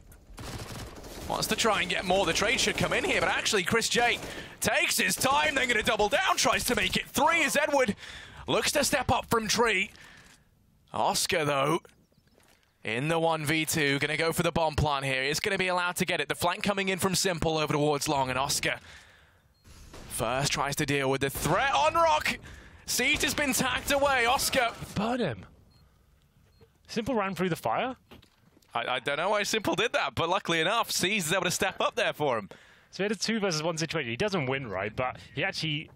Wants to try and get more. The trade should come in here, but actually Chris J takes his time. Then going to double down. Tries to make it 3 as Edward looks to step up from tree. Oscar, though, in the 1v2, going to go for the bomb plant here. He's going to be allowed to get it. The flank coming in from Simple over towards Long, and Oscar first tries to deal with the threat on Rock. Siege has been tagged away. Oscar. Burn him. Simple ran through the fire. I don't know why Simple did that, but luckily enough, Siege is able to step up there for him. So he had a 2 versus 1 situation. He doesn't win, right? But he actually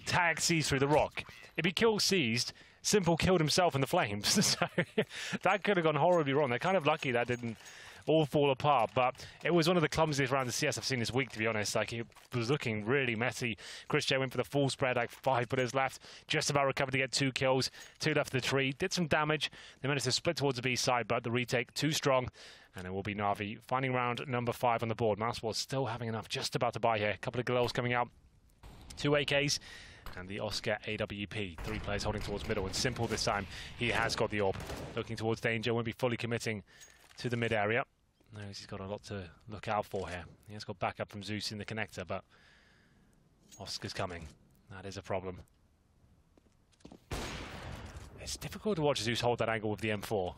tagged Siege through the rock. If he kills Siege, Simple killed himself in the flames. So that could have gone horribly wrong. They're kind of lucky that didn't all fall apart, but it was one of the clumsiest rounds of CS I've seen this week, to be honest. Like, it was looking really messy. Chris J went for the full spread, like 5 players left, just about recovered to get 2 kills, 2 left of the tree, did some damage. They managed to split towards the B side, but the retake too strong, and it will be Na'Vi finding round number 5 on the board. mousesports still having enough, just about to buy here. A couple of Galils coming out, 2 AKs, and the Oscar AWP. 3 players holding towards middle, and Simple this time. He has got the AWP, looking towards danger, won't be fully committing to the mid area. Knows he's got a lot to look out for here. He has got backup from Zeus in the connector, but Oscar's coming. That is a problem. It's difficult to watch Zeus hold that angle with the M4.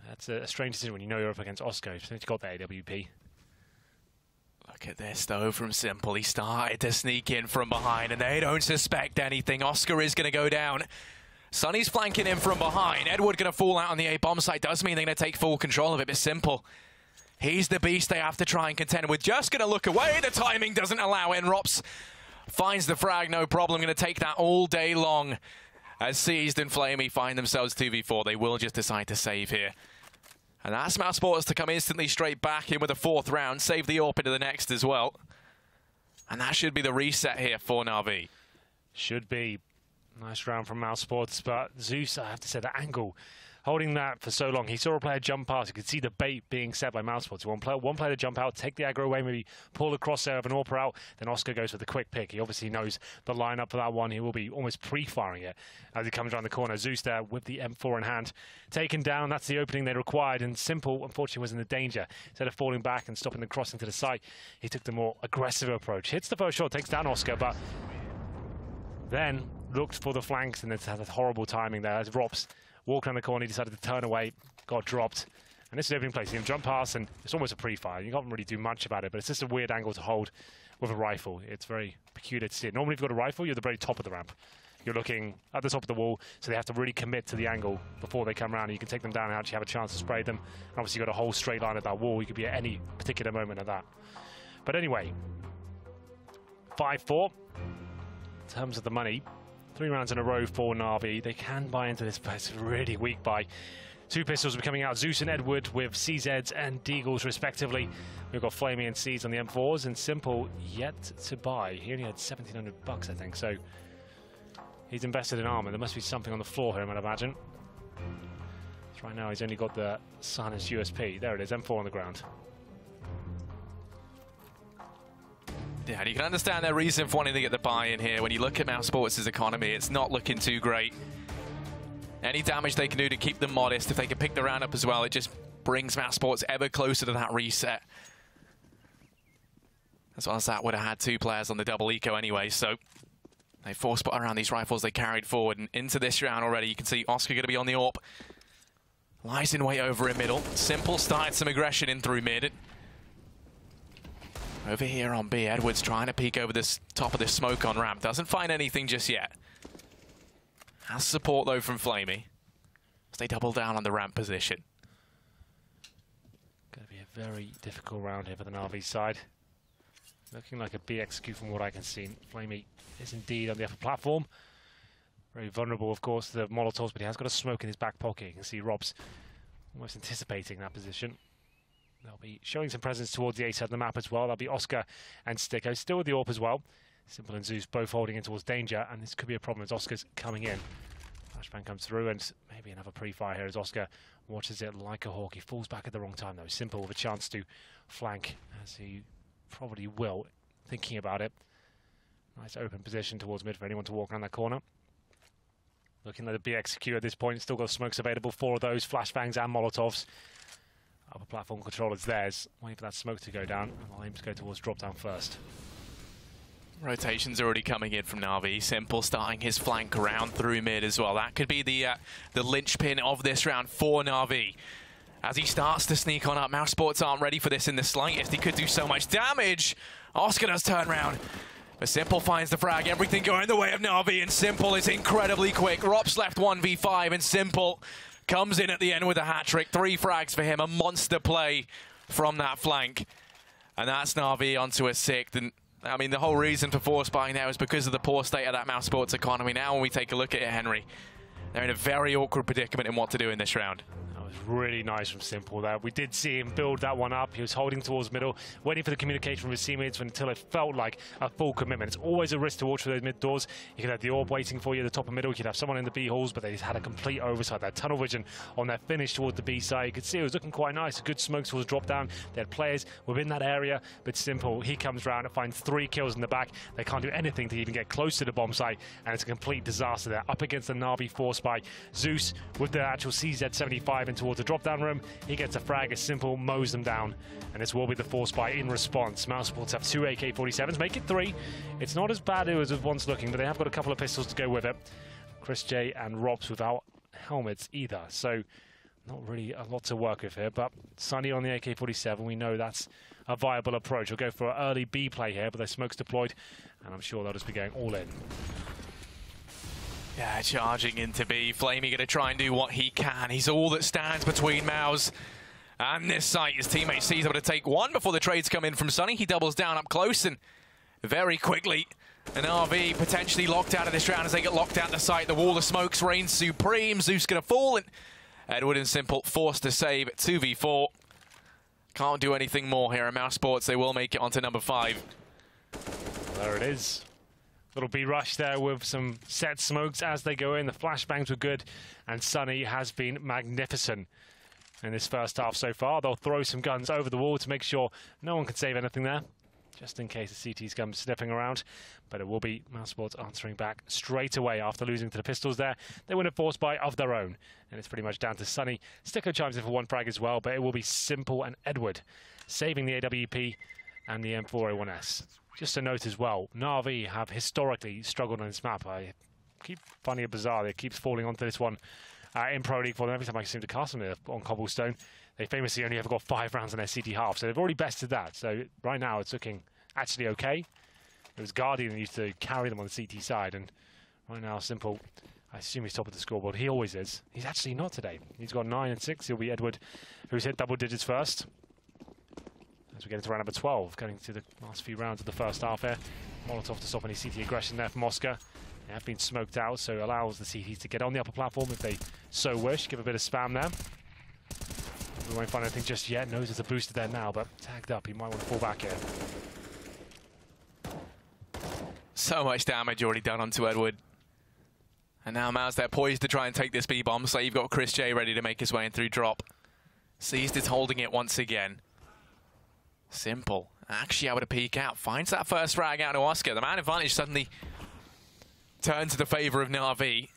That's a strange decision when you know you're up against Oscar. He's got the AWP. Look at this, though, from Simple. He started to sneak in from behind, and they don't suspect anything. Oscar is going to go down. Sonny's flanking him from behind. Edward going to fall out on the A-bomb site. Does mean they're going to take full control of it, but Simple, he's the beast they have to try and contend with. Just going to look away. The timing doesn't allow it. Rops finds the frag, no problem. Going to take that all day long. As Seized and Flamey find themselves 2v4, they will just decide to save here. And that's mousesports to come instantly straight back in with a 4th round. Save the AWP into the next as well. And that should be the reset here for Na'Vi. Should be. Nice round from mousesports, but Zeus, I have to say, the angle, holding that for so long. He saw a player jump past. You could see the bait being set by mousesports. One player to jump out, take the aggro away, maybe pull the crosshair of an AWP out. Then Oscar goes for the quick pick. He obviously knows the lineup for that one. He will be almost pre-firing it as he comes around the corner. Zeus there with the M4 in hand. Taken down, that's the opening they required. And Simple, unfortunately, was in the danger. Instead of falling back and stopping the cross into the site, he took the more aggressive approach. Hits the first shot, takes down Oscar, but then looked for the flanks, and it's had a horrible timing there. As Rops walked around the corner, he decided to turn away, got dropped. And this is opening place. You can jump past, and it's almost a pre-fire. You can't really do much about it, but it's just a weird angle to hold with a rifle. It's very peculiar to see it. Normally, if you've got a rifle, you're at the very top of the ramp. You're looking at the top of the wall, so they have to really commit to the angle before they come around. And you can take them down and actually have a chance to spray them. And obviously, you've got a whole straight line at that wall. You could be at any particular moment of that. But anyway, 5-4 in terms of the money. 3 rounds in a row for Na'Vi. They can buy into this, but it's a really weak buy. 2 pistols will be coming out. Zeus and Edward with CZs and Deagles respectively. We've got Flamey and Seeds on the M4s, and Simple yet to buy. He only had $1,700, I think, so he's invested in armor. There must be something on the floor here, I'd imagine. So right now he's only got the Silence USP. There it is, M4 on the ground. Yeah, and you can understand their reason for wanting to get the buy-in here. When you look at mousesports' economy, it's not looking too great. Any damage they can do to keep them modest, if they can pick the round up as well, it just brings mousesports ever closer to that reset. As well as that would have had 2 players on the double eco anyway, so they 4-spot around these rifles they carried forward. And into this round already, you can see Oscar going to be on the AWP. Lies in wait over in middle. Simple started some aggression in through mid. Over here on B, Edwards trying to peek over this top of this smoke on ramp. Doesn't find anything just yet. Has support, though, from Flamey. As they double down on the ramp position. Going to be a very difficult round here for the Na'Vi side. Looking like a BXQ from what I can see. Flamey is indeed on the upper platform. Very vulnerable, of course, to the Molotovs, but he has got a smoke in his back pocket. You can see Rob's almost anticipating that position. They'll be showing some presence towards the A side of the map as well. That'll be Oscar and Sticko, still with the AWP as well. Cbble and Zeus both holding in towards danger, and this could be a problem as Oscar's coming in. Flashbang comes through, and maybe another pre-fire here as Oscar watches it like a hawk. He falls back at the wrong time, though. Cbble with a chance to flank, as he probably will, thinking about it. Nice open position towards mid for anyone to walk around that corner. Looking at the BXQ at this point, still got smokes available, 4 of those, flashbangs and molotovs. Upper platform controller's theirs, waiting for that smoke to go down, and I'll aim to go towards drop down first. Rotation's already coming in from Na'Vi. Cbble starting his flank around through mid as well. That could be the linchpin of this round for Na'Vi. As he starts to sneak on up, mousesports aren't ready for this in the slightest. He could do so much damage. Oscar does turn around. But Cbble finds the frag. Everything going the way of Na'Vi, and Cbble is incredibly quick. Rop's left 1v5, and Cbble comes in at the end with a hat-trick. 3 frags for him. A monster play from that flank. And that's Na'Vi onto a 6th. And I mean, the whole reason for force buying now is because of the poor state of that mousesports economy. Now when we take a look at it, Henry, they're in a very awkward predicament in what to do in this round. That was really nice from Cbble there. We did see him build that one up. He was holding towards middle, waiting for the communication from his teammates until it felt like a full commitment. It's always a risk to watch for those mid doors. You could have the orb waiting for you at the top of middle. You could have someone in the B halls, but they just had a complete oversight. That tunnel vision on their finish towards the B side. You could see it was looking quite nice. A good smoke towards drop down. They had players within that area, but Cbble, he comes around and finds 3 kills in the back. They can't do anything to even get close to the bomb site, and it's a complete disaster there. Up against the Na'Vi force by Zeus with the actual CZ75 and towards the drop down room. He gets a frag as Cbble mows them down, and this will be the force buy in response. Mousesports have 2 AK-47s, make it 3. It's not as bad as it was once looking, but they have got a couple of pistols to go with it. Chris J and Robs without helmets either, so not really a lot to work with here, but Sunny on the AK-47, we know that's a viable approach. He'll go for an early B play here, but their smoke's deployed, and I'm sure they'll just be going all in. Yeah, charging into B. Flamey going to try and do what he can. He's all that stands between Mouse and this site. His teammate sees able to take one before the trades come in from Sunny. He doubles down up close, and very quickly an RV potentially locked out of this round as they get locked out the site. The wall of smokes reigns supreme. Zeus going to fall, and Edward and Cbble forced to save 2v4. Can't do anything more here at mousesports. They will make it onto number 5. There it is. Little B rush there with some set smokes as they go in. The flashbangs were good, and Sunny has been magnificent in this first half so far. They'll throw some guns over the wall to make sure no one can save anything there, just in case the CTs come sniffing around. But it will be mousesports answering back straight away after losing to the pistols there. They win a force buy of their own, and it's pretty much down to Sunny. Sticko chimes in for 1 frag as well, but it will be Cbble and Edward saving the AWP and the M4A1S. Just a note as well, Na'Vi have historically struggled on this map. I keep finding it bizarre. It keeps falling onto this one in Pro League for them. Every time I seem to cast them on Cobblestone, they famously only ever got 5 rounds on their CT half, so they've already bested that. So right now it's looking actually okay. It was Guardian that used to carry them on the CT side, and right now Cbble, I assume he's top of the scoreboard. He always is. He's actually not today. He's got 9 and 6. He'll be Edward, who's hit double digits first. As we get into round number 12, going to the last few rounds of the first half here. Molotov to stop any CT aggression there from Oscar. They have been smoked out, so it allows the CTs to get on the upper platform if they so wish. Give a bit of spam there. We won't find anything just yet. Knows there's a booster there now, but tagged up. He might want to fall back here. So much damage already done onto Edward. And now Mouse there poised to try and take this B-bomb, so you've got Chris J ready to make his way in through drop. Seized is holding it once again. Cbble actually able to peek out, finds that first frag out to Oscar. The man advantage suddenly turns to the favour of Na'Vi,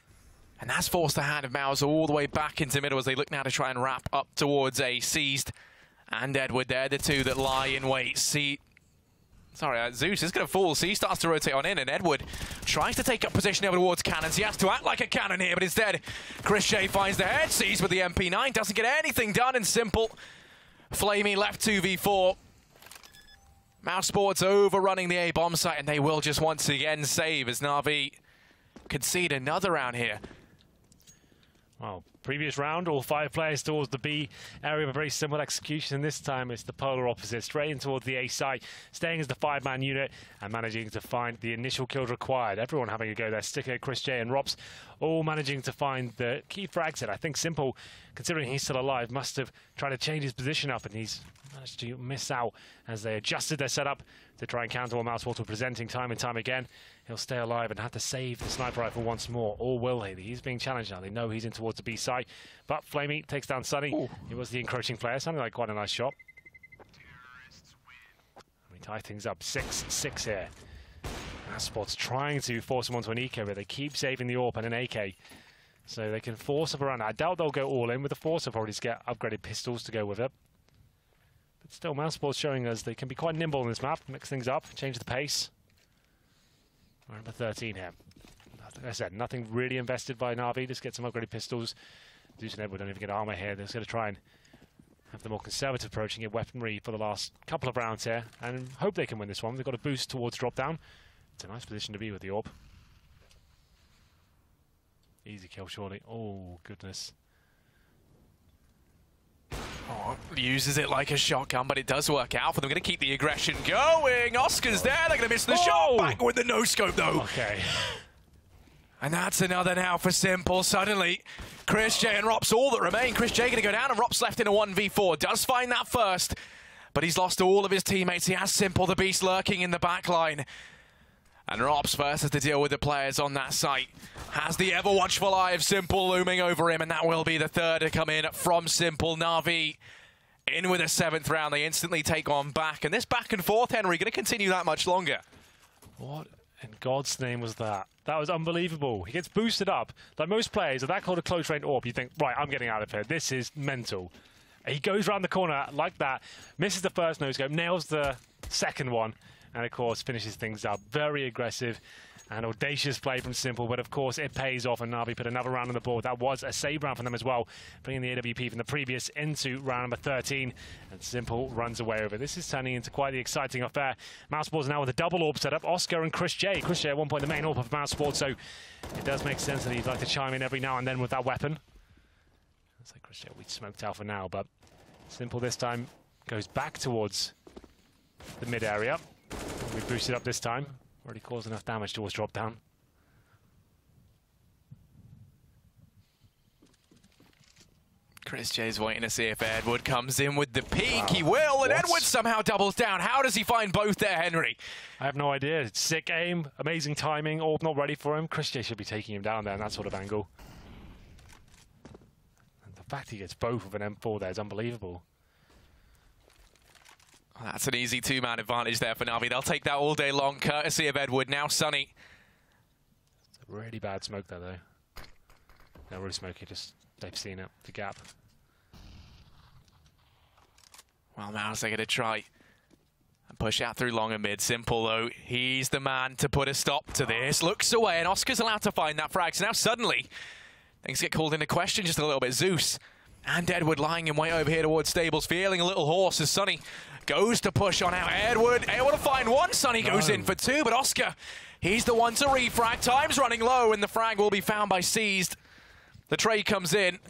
and that's forced the hand of Mouse all the way back into middle as they look now to try and wrap up towards a Seized and Edward. They're the two that lie in wait. Zeus is going to fall. C starts to rotate on in, and Edward tries to take up position over towards cannons. He has to act like a cannon here, but instead Chris J finds the head. Seized with the MP9, doesn't get anything done, and Cbble Flamey left 2v4. mousesports overrunning the A bomb site, and they will just once again save as Na'Vi concede another round here. Well, previous round, all 5 players towards the B area, a very similar execution. This time it's the polar opposite, straight in towards the A site, staying as the 5-man unit and managing to find the initial kills required. Everyone having a go there. Sticker, Chris J and Rops all managing to find the key frags hit. I think Cbble, considering he's still alive, must have tried to change his position up, and he's managed to miss out as they adjusted their setup to try and counter what mousesports were presenting time and time again. He'll stay alive and have to save the sniper rifle once more. Or will he? He's being challenged now. They know he's in towards the B site. But Flamey takes down Sunny. Ooh. He was the encroaching player. Sounded like quite a nice shot. We tie things up 6-6 here. mousesports trying to force him onto an eco, but they keep saving the AWP and an AK. So they can force up around. I doubt they'll go all in with the force. They'll probably just get upgraded pistols to go with it. But still, mousesports showing us they can be quite nimble in this map. Mix things up, change the pace. We're number 13 here. Like I said, nothing really invested by Na'Vi. Just get some upgraded pistols. Zeus and Edward don't even get armor here. They're just going to try and have the more conservative approach and get weaponry for the last couple of rounds here, and hope they can win this one. They've got a boost towards drop down. It's a nice position to be with the AWP. Easy kill, surely. Oh, goodness. Oh, uses it like a shotgun, but it does work out for them. Going to keep the aggression going. Oscar's there. They're going to miss the shot. Back with the no-scope, though. Okay. And that's another now for Cbble. Suddenly, Chris J and Rops all that remain. Chris J going to go down, and Rops left in a 1v4. Does find that first, but he's lost all of his teammates. He has Cbble, the beast, lurking in the back line. And Rops first has to deal with the players on that site. Has the ever-watchful eye of Cbble looming over him, and that will be the third to come in from Cbble. Na'Vi in with a 7th round. They instantly take on back. And this back and forth, Henry, going to continue that much longer. What in God's name was that? That was unbelievable. He gets boosted up. Like most players, at that kind of close-range AWP, you think, right, I'm getting out of here. This is mental. He goes around the corner like that, misses the first no-scope, nails the second one, and, of course, finishes things up. Very aggressive and audacious play from Cbble, but, of course, it pays off, and Na'Vi put another round on the board. That was a save round for them as well, bringing the AWP from the previous into round number 13, and Cbble runs away over. This is turning into quite the exciting affair. mousesports now with a double AWP setup. Oscar and Chris J. Chris J at one point the main AWP of mousesports, so it does make sense that he'd like to chime in every now and then with that weapon. Looks like Chris J will be smoked out for now, but Cbble this time goes back towards the mid area. We boosted up this time. Already caused enough damage towards drop down. Chris J's waiting to see if Edward comes in with the peek. Wow. He will, and Edward somehow doubles down. How does he find both there, Henry? I have no idea. It's sick aim, amazing timing, all not ready for him. Chris J should be taking him down there in that sort of angle. And the fact he gets both with an M4 there is unbelievable. That's an easy 2-man advantage there for Na'Vi. They'll take that all day long, courtesy of Edward. Now Sunny. It's a really bad smoke there, though. They're really smoky, just they've seen it, the gap. Well, Mouse, they're going to try and push out through long and mid. Cbble, though, he's the man to put a stop to this. Looks away, and Oscar's allowed to find that frag. So now suddenly, things get called into question just a little bit. Zeus and Edward lying in wait over here towards Stables, feeling a little hoarse as Sunny goes to push on out. Edward able to find one. Sunny goes in for 2, but Oscar, he's the one to refrag. Time's running low, and the frag will be found by Seized. The trade comes in,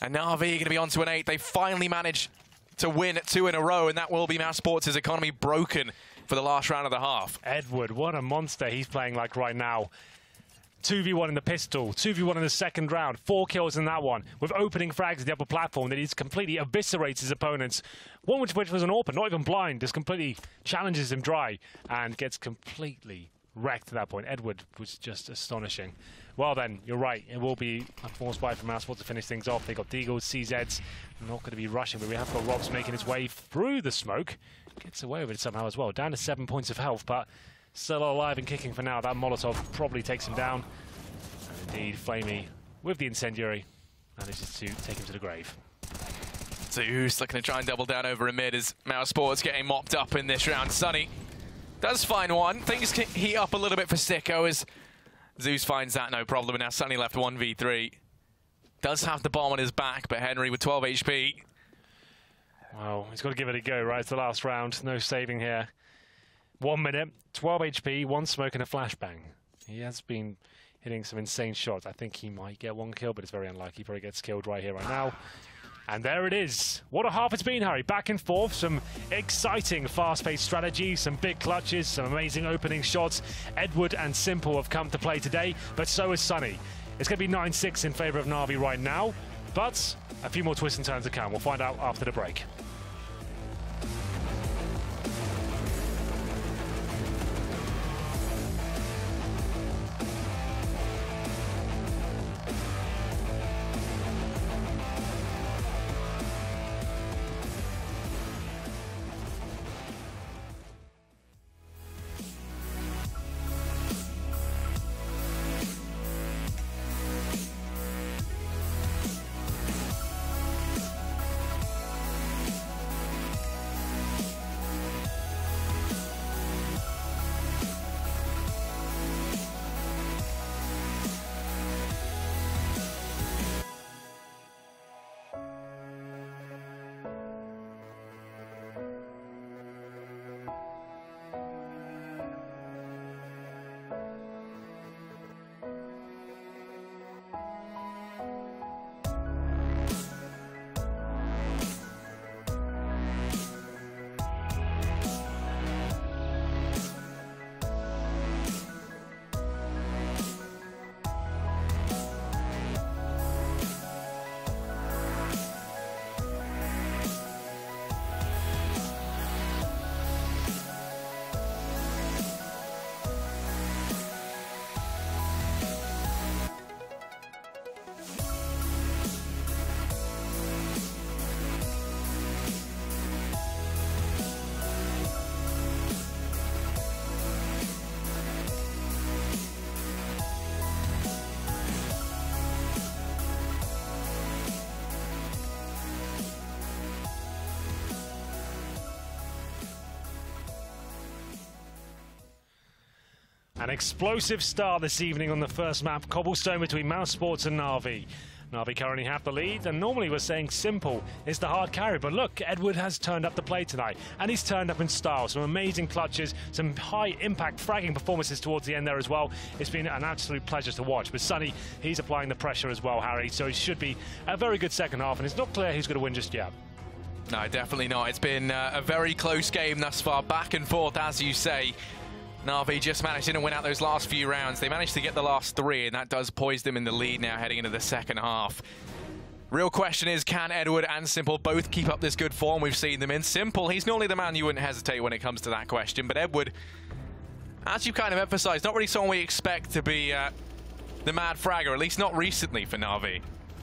and Na'Vi going to be on to an 8. They finally manage to win 2 in a row, and that will be mousesports' economy broken for the last round of the half. Edward, what a monster he's playing like right now. 2v1 in the pistol, 2v1 in the second round, 4 kills in that one, with opening frags at the upper platform that he's completely eviscerates his opponents. One which was an AWP, not even blind, just completely challenges him dry and gets completely wrecked at that point. Edward was just astonishing. Well then, you're right, it will be a force buy from mousesports to finish things off. They got Deagles, CZs, not going to be rushing, but we have got Robs making his way through the smoke. Gets away with it somehow as well, down to 7 points of health, but still alive and kicking for now. That Molotov probably takes him down. And indeed, Flamey, with the incendiary, manages to take him to the grave. Zeus looking to try and double down over a mid as mousesports getting mopped up in this round. Sunny does find one. Things can heat up a little bit for Sicko as Zeus finds that no problem. And now Sunny left 1v3. Does have the bomb on his back, but Henry with 12 HP. Well, he's got to give it a go, right? It's the last round. No saving here. 1 minute, 12 HP, 1 smoke and a flashbang. He has been hitting some insane shots. I think he might get one kill, but it's very unlikely. He probably gets killed right here, right now. And there it is. What a half it's been, Harry. Back and forth, some exciting fast-paced strategy, some big clutches, some amazing opening shots. Edward and Simple have come to play today, but so is Sunny. It's going to be 9-6 in favour of Na'Vi right now, but a few more twists and turns to come. We'll find out after the break. An explosive start this evening on the first map, Cobblestone between mousesports and Na'Vi. Na'Vi currently have the lead, and normally we're saying Simple is the hard carry, but look, Edward has turned up to play tonight, and he's turned up in style. Some amazing clutches, some high-impact fragging performances towards the end there as well. It's been an absolute pleasure to watch, but Sunny, he's applying the pressure as well, Harry, so it should be a very good second half, and it's not clear who's going to win just yet. No, definitely not. It's been a very close game thus far, back and forth, as you say. Na'Vi just didn't win out those last few rounds. They managed to get the last 3, and that does poise them in the lead now heading into the second half. Real question is, can Edward and Simple both keep up this good form we've seen them in? Simple, he's normally the man you wouldn't hesitate when it comes to that question, but Edward, as you kind of emphasised, not really someone we expect to be the mad fragger, at least not recently for Na'Vi.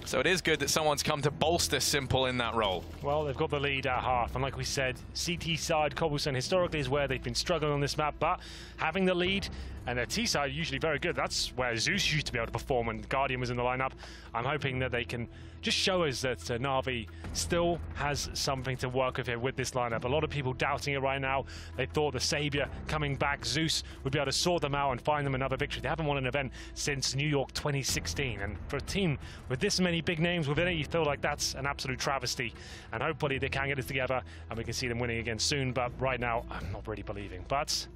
So it is good that someone's come to bolster Simple in that role. Well, they've got the lead at half, and like we said, CT side, Cobblestone historically is where they've been struggling on this map, but having the lead, and their T side usually very good. That's where Zeus used to be able to perform when Guardian was in the lineup. I'm hoping that they can just show us that Na'Vi still has something to work with here with this lineup. A lot of people doubting it right now. They thought the Savior coming back, Zeus, would be able to sort them out and find them another victory. They haven't won an event since New York 2016. And for a team with this many big names within it, you feel like that's an absolute travesty. And hopefully they can get it together and we can see them winning again soon. But right now, I'm not really believing. But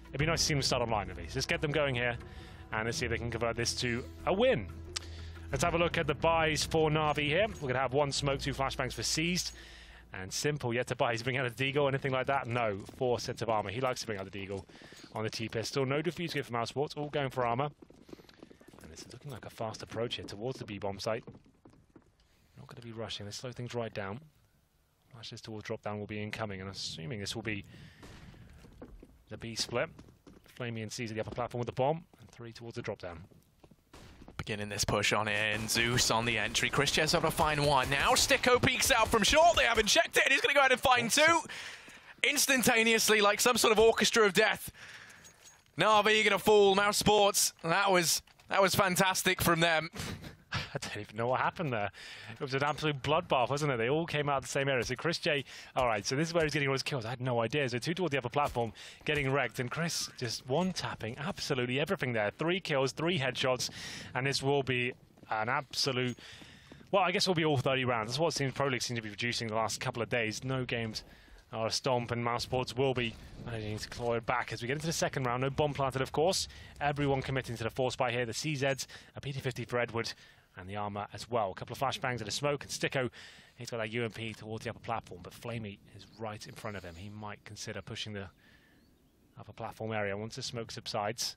it'd be nice to see them start online at least. Let's get them going here and let's see if they can convert this to a win. Let's have a look at the buys for Na'Vi here. We're going to have 1 smoke, 2 flashbangs for Seized. And Simple yet to buy. He's bringing out a Deagle, anything like that? No. 4 sets of armor. He likes to bring out the Deagle on the T-pistol. No defuse to go for mousesports. All going for armor. And this is looking like a fast approach here towards the B-bomb site. Not going to be rushing. Let's slow things right down. Flashes towards drop down will be incoming. And assuming this will be the B split. Flamey and Seized at the upper platform with the bomb. And 3 towards the drop down. Beginning this push on in, Zeus on the entry. Christian's able to find 1 now. Sticko peeks out from short. They haven't checked it. He's going to go ahead and find 2. Instantaneously, like some sort of orchestra of death. Na'Vi going to fall. mousesports. That was fantastic from them. I don't even know what happened there. It was an absolute bloodbath, wasn't it? They all came out of the same area. So Chris J, all right, so this is where he's getting all his kills. I had no idea. So 2 towards the upper platform, getting wrecked. And Chris just one-tapping absolutely everything there. 3 kills, 3 headshots. And this will be an absolute... Well, I guess it will be all 30 rounds. That's what Pro League seems to be producing the last couple of days. No games Our Stomp and mousesports will be managing to claw it back as we get into the second round. No bomb planted, of course. Everyone committing to the force buy here. The CZs, a PT-50 for Edward, and the armor as well. A couple of flashbangs and a smoke, and Sticko, he's got that UMP towards the upper platform, but Flamey is right in front of him. He might consider pushing the upper platform area once the smoke subsides.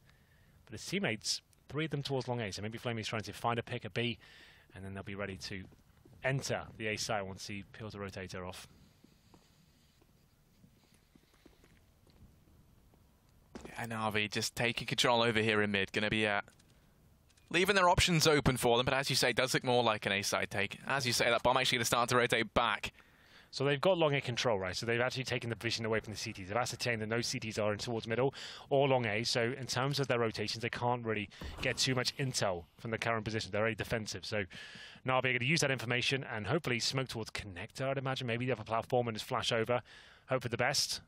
But his teammates, 3 of them towards long A, so maybe Flamey's trying to find a pick, a B, and then they'll be ready to enter the A site once he peels the rotator off. And Navi just taking control over here in mid. Going to be leaving their options open for them, but as you say, it does look more like an A-side take. As you say, that bomb actually going to start to rotate back. So they've got long A control, right? So they've actually taken the vision away from the CTs. They've ascertained that no CTs are in towards middle or long A. So in terms of their rotations, they can't really get too much intel from the current position. They're very defensive. So Navi are going to use that information and hopefully smoke towards connector, I'd imagine. Maybe the upper platform and just flash over. Hope for the best.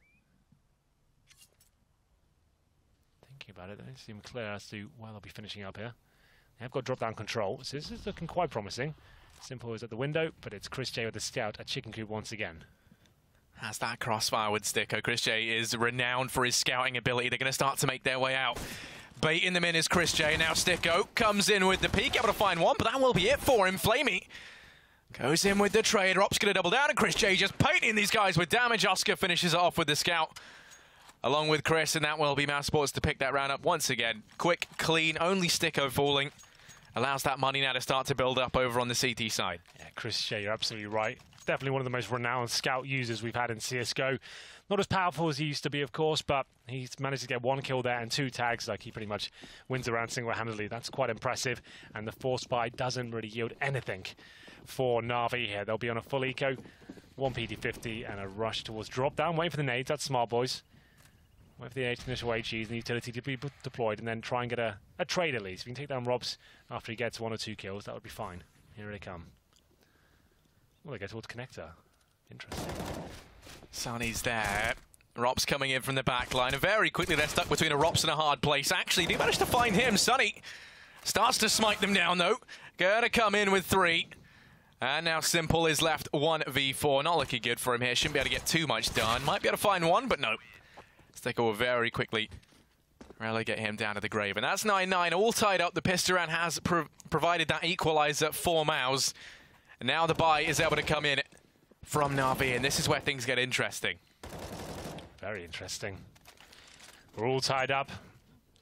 Thinking about it, they don't seem clear as to where they'll be finishing up here. They have got drop-down control, so this is looking quite promising. Simple is at the window, but it's Chris J with the scout at Chicken Coop once again. Has that crossfire with Sticko. Chris J is renowned for his scouting ability. They're going to start to make their way out. Baiting them in is Chris J. Now Sticko comes in with the peek, able to find one, but that will be it for him. Flamey goes in with the trade. Op's going to double down, and Chris J just painting these guys with damage. Oscar finishes it off with the scout, along with Chris, and that will be mousesports to pick that round up once again. Quick, clean, only Sticko falling. Allows that money now to start to build up over on the CT side. Yeah, Chris J, you're absolutely right. Definitely one of the most renowned scout users we've had in CSGO. Not as powerful as he used to be, of course, but he's managed to get 1 kill there and 2 tags. Like, he pretty much wins around single-handedly. That's quite impressive. And the force buy doesn't really yield anything for Na'Vi here. They'll be on a full eco, 1 PT-50 and a rush towards drop down. Waiting for the nades. That's smart, boys. Wait for the initial HEs and the utility to be deployed, and then try and get a trade at least. If you can take down Robs after he gets 1 or 2 kills, that would be fine. Here they come. Well, they go towards connector. Interesting. Sonny's there. Robs coming in from the back line, and very quickly they're stuck between a Robs and a hard place. Actually, do manage to find him. Sonny starts to smite them down, though. Gonna come in with 3. And now Simple is left 1v4. Not looking good for him here. Shouldn't be able to get too much done. Might be able to find one, but no. Sticko will very quickly relegate him down to the grave. And that's 9-9, all tied up. The Pistoran has provided that equalizer for Mouse. And now the buy is able to come in from Na'Vi, and this is where things get interesting. Very interesting. We're all tied up.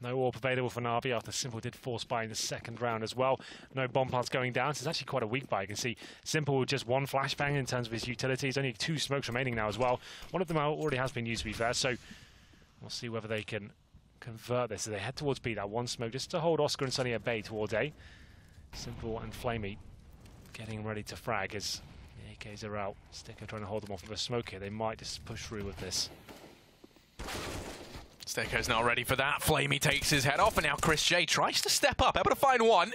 No AWP available for Na'Vi after Simple did force buy in the second round as well. No bomb plants going down, so it's actually quite a weak buy. You can see Simple with just 1 flashbang in terms of his utilities. Only 2 smokes remaining now as well. One of them already has been used, to be fair, so we'll see whether they can convert this as they head towards B. That 1 smoke just to hold Oscar and Sonny at bay towards A. Simple and Flamey getting ready to frag as the AKs are out. Sticko trying to hold them off with a smoke here. They might just push through with this. Sticko's not ready for that. Flamey takes his head off, and now Chris J tries to step up. Able to find 1.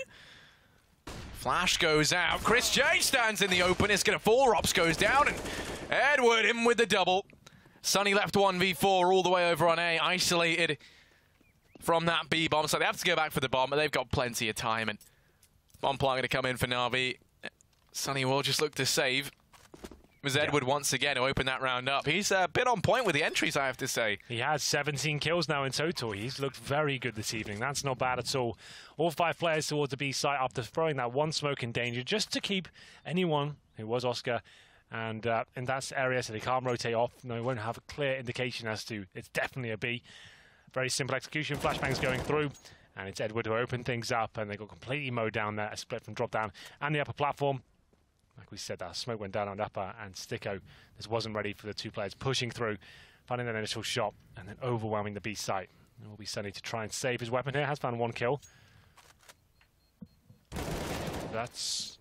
Flash goes out. Chris J stands in the open. It's going to fall. Rops goes down, and Edward in with the double. Sonny left 1v4 all the way over on A, isolated from that B bomb. So they have to go back for the bomb, but they've got plenty of time. And bomb plant going to come in for Na'Vi. Sonny will just look to save. It was Edward once again who opened that round up. He's a bit on point with the entries, I have to say. He has 17 kills now in total. He's looked very good this evening. That's not bad at all. All 5 players towards the B site after throwing that 1 smoke in danger, just to keep anyone who was Oscar and in that area so they can't rotate off. No, they won't have a clear indication as to it's definitely a B. Very simple execution. Flashbangs going through, and it's Edward who opened things up, and they got completely mowed down there, a split from drop down and the upper platform. Like we said, that smoke went down on upper, and Sticko just wasn't ready for the 2 players pushing through, finding that initial shot, and then overwhelming the B site. It will be Sonny to try and save his weapon here. Has found 1 kill. That's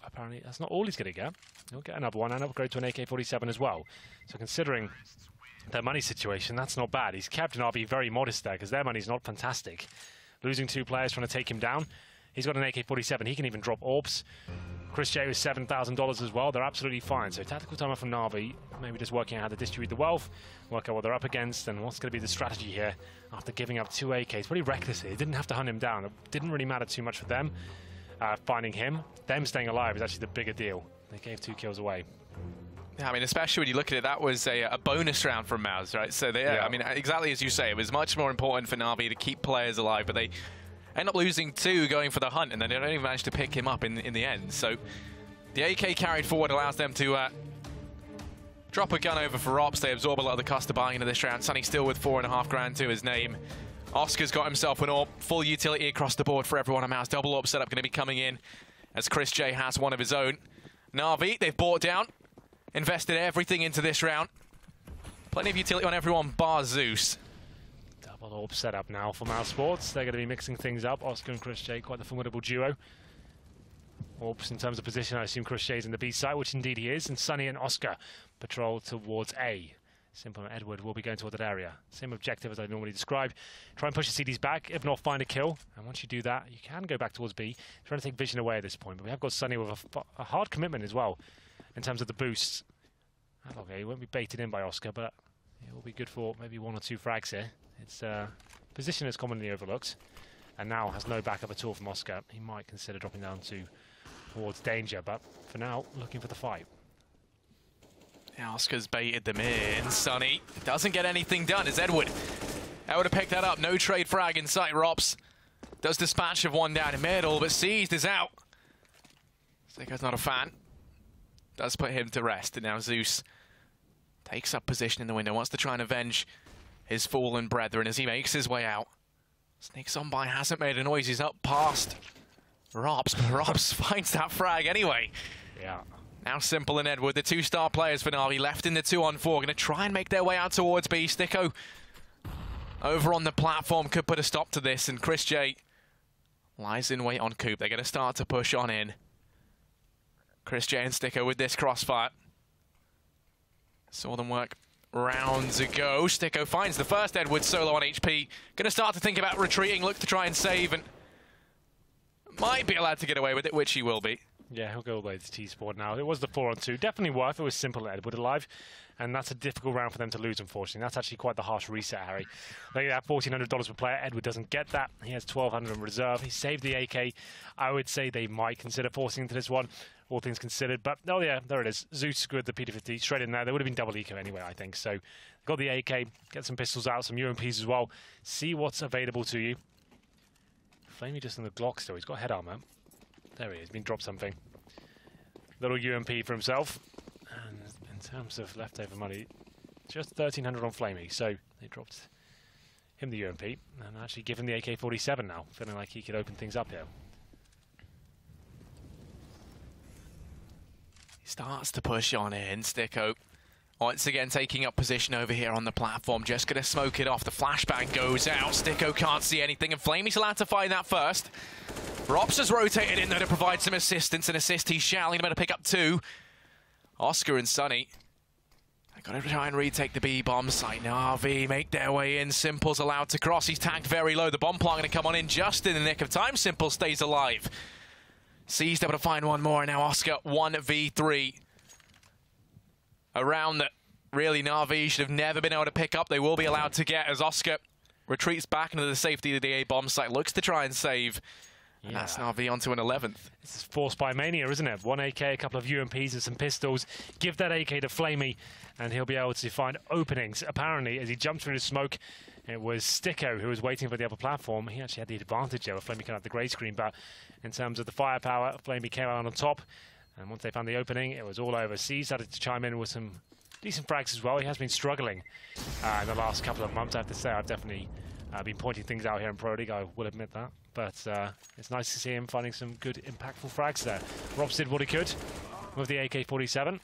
apparently that's not all he's going to get. He'll get another one and upgrade to an AK-47 as well. So considering their money situation, that's not bad. He's kept an RB very modest there because their money's not fantastic. Losing 2 players trying to take him down. He's got an AK-47. He can even drop orbs. Chris J with $7,000 as well. They're absolutely fine. So tactical timer from Na'Vi, maybe just working out how to distribute the wealth, work out what they're up against, and what's going to be the strategy here after giving up 2 AKs. Pretty recklessly. They didn't have to hunt him down. It didn't really matter too much for them. Finding him. Them staying alive is actually the bigger deal. They gave 2 kills away. I mean, especially when you look at it, that was a bonus round from Mouse, right? So, I mean, exactly as you say, it was much more important for Na'Vi to keep players alive, but they end up losing 2 going for the hunt, and then they don't even manage to pick him up in the end. So, the AK carried forward allows them to drop a gun over for Ops. They absorb a lot of the cost of buying into this round. Sunny still with 4.5 grand to his name. Oscar's got himself an AWP. Full utility across the board for everyone on Mouse. Double AWP setup going to be coming in as Chris J has one of his own. Na'Vi, they've bought down. Invested everything into this round. Plenty of utility on everyone bar Zeus. Double AWP setup now for mousesports. They're going to be mixing things up. Oscar and Chris J, quite the formidable duo. AWPs in terms of position, I assume Chris J's in the B side, which indeed he is. And Sunny and Oscar patrol towards A. Simple and Edward will be going toward that area. Same objective as I normally describe. Try and push the CDs back, if not find a kill. And once you do that, you can go back towards B. Trying to take vision away at this point. But we have got Sunny with a hard commitment as well in terms of the boosts. Okay, he won't be baited in by Oscar, but it will be good for maybe 1 or 2 frags here. Its position is commonly overlooked, and now has no backup at all from Oscar. He might consider dropping down towards danger, but for now, looking for the fight. Yeah, Oscar's baited them in. Sunny doesn't get anything done as Edward. Edward to pick that up. No trade frag in sight. Rops does dispatch of one down in middle, but Seized is out. Sicko's not a fan. Does put him to rest, and now Zeus takes up position in the window, wants to try and avenge his fallen brethren as he makes his way out. Sneaks on by, hasn't made a noise, he's up past Rops, but Rops finds that frag anyway. Yeah. Now Simple and Edward, the 2-star players for Na'Vi, left in the 2-on-4, going to try and make their way out towards B. Sticko over on the platform could put a stop to this, and Chris J lies in wait on Coop. They're going to start to push on in. Chris J and Sticko with this crossfire. Saw them work rounds ago. Sticko finds the first. Edward solo on HP. Going to start to think about retreating, look to try and save, and might be allowed to get away with it, which he will be. Yeah, he'll go away to T-Sport now. It was the 4-on-2. Definitely worth it. It was Simple and Edward alive. And that's a difficult round for them to lose, unfortunately. That's actually quite the harsh reset, Harry. Look at that, $1,400 per player. Edward doesn't get that. He has $1,200 in reserve. He saved the AK. I would say they might consider forcing into this one, all things considered. But, oh yeah, there it is. Zeus with the P250 straight in there. There would have been double eco anyway, I think. So, got the AK, get some pistols out, some UMPs as well. See what's available to you. Flamey just in the Glock still. He's got head armor. There he is. Been dropped something. Little UMP for himself. And in terms of leftover money, just 1,300 on Flamey. So they dropped him the UMP and actually given the AK-47 now, feeling like he could open things up here. He starts to push on in. Sticko once again taking up position over here on the platform. Just going to smoke it off. The flashbang goes out. Sticko can't see anything, and Flamey's allowed to find that first. Rops has rotated in there to provide some assistance. An assist he shall. He's going to pick up 2. Oscar and Sunny. They've got to try and retake the B-bomb site. Na'Vi make their way in. Simple's allowed to cross. He's tagged very low. The bomb plant going to come on in just in the nick of time. Simple stays alive. Seized able to find one more. Now Oscar 1v3. A round that really Na'Vi should have never been able to pick up. They will be allowed to get as Oscar retreats back into the safety of the A-bomb site. Looks to try and save. And that's Na'Vi onto an 11th. This is forced by Mania, isn't it? 1 AK, a couple of UMPs and some pistols. Give that AK to Flamey, and he'll be able to find openings. Apparently, as he jumped through the smoke, it was Sticko who was waiting for the upper platform. He actually had the advantage there with Flamey coming out the grey screen, but in terms of the firepower, Flamey came out on top. And once they found the opening, it was all over. C started to chime in with some decent frags as well. He has been struggling in the last couple of months, I have to say. I've definitely been pointing things out here in Pro League, I will admit that. But it's nice to see him finding some good, impactful frags there. Robs did what he could with the AK-47.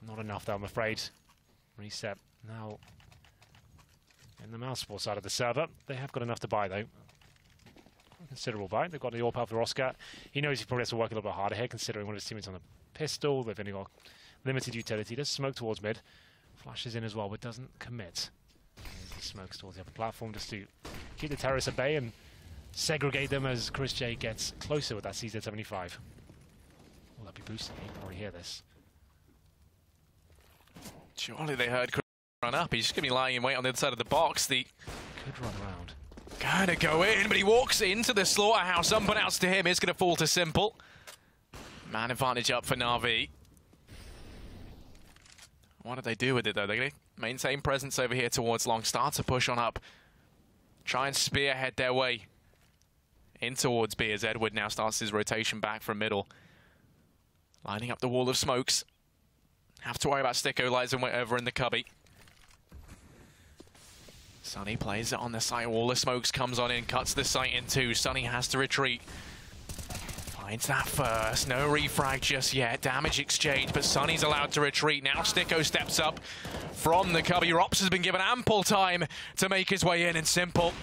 Not enough, though, I'm afraid. Reset now in the mousesports side of the server. They have got enough to buy, though. Considerable buy. They've got the AWP for Oscar. He knows he probably has to work a little bit harder here, considering one of his teammates on a pistol. They've only got limited utility. Does smoke towards mid. Flashes in as well, but doesn't commit. He smokes towards the upper platform just to keep the terrorists at bay and segregate them as Chris J gets closer with that CZ-75. Will that be boosting? You can already hear this. Surely they heard Chris run up. He's just going to be lying in wait on the other side of the box. The Could run around. Gonna go in, but he walks into the slaughterhouse. Unbeknownst to him, is going to fall to Simple. Man advantage up for Na'Vi. What do they do with it, though? They're going to maintain presence over here towards long. Start to push on up. Try and spearhead their way in towards B as Edward now starts his rotation back from middle. Lining up the wall of smokes. Have to worry about Sticko. Lies and wait over in the cubby. Sunny plays it on the site. Wall of smokes comes on in, cuts the site in two. Sunny has to retreat. Finds that first. No refrag just yet. Damage exchange, but Sunny's allowed to retreat. Now Sticko steps up from the cubby. Rops has been given ample time to make his way in, and Simple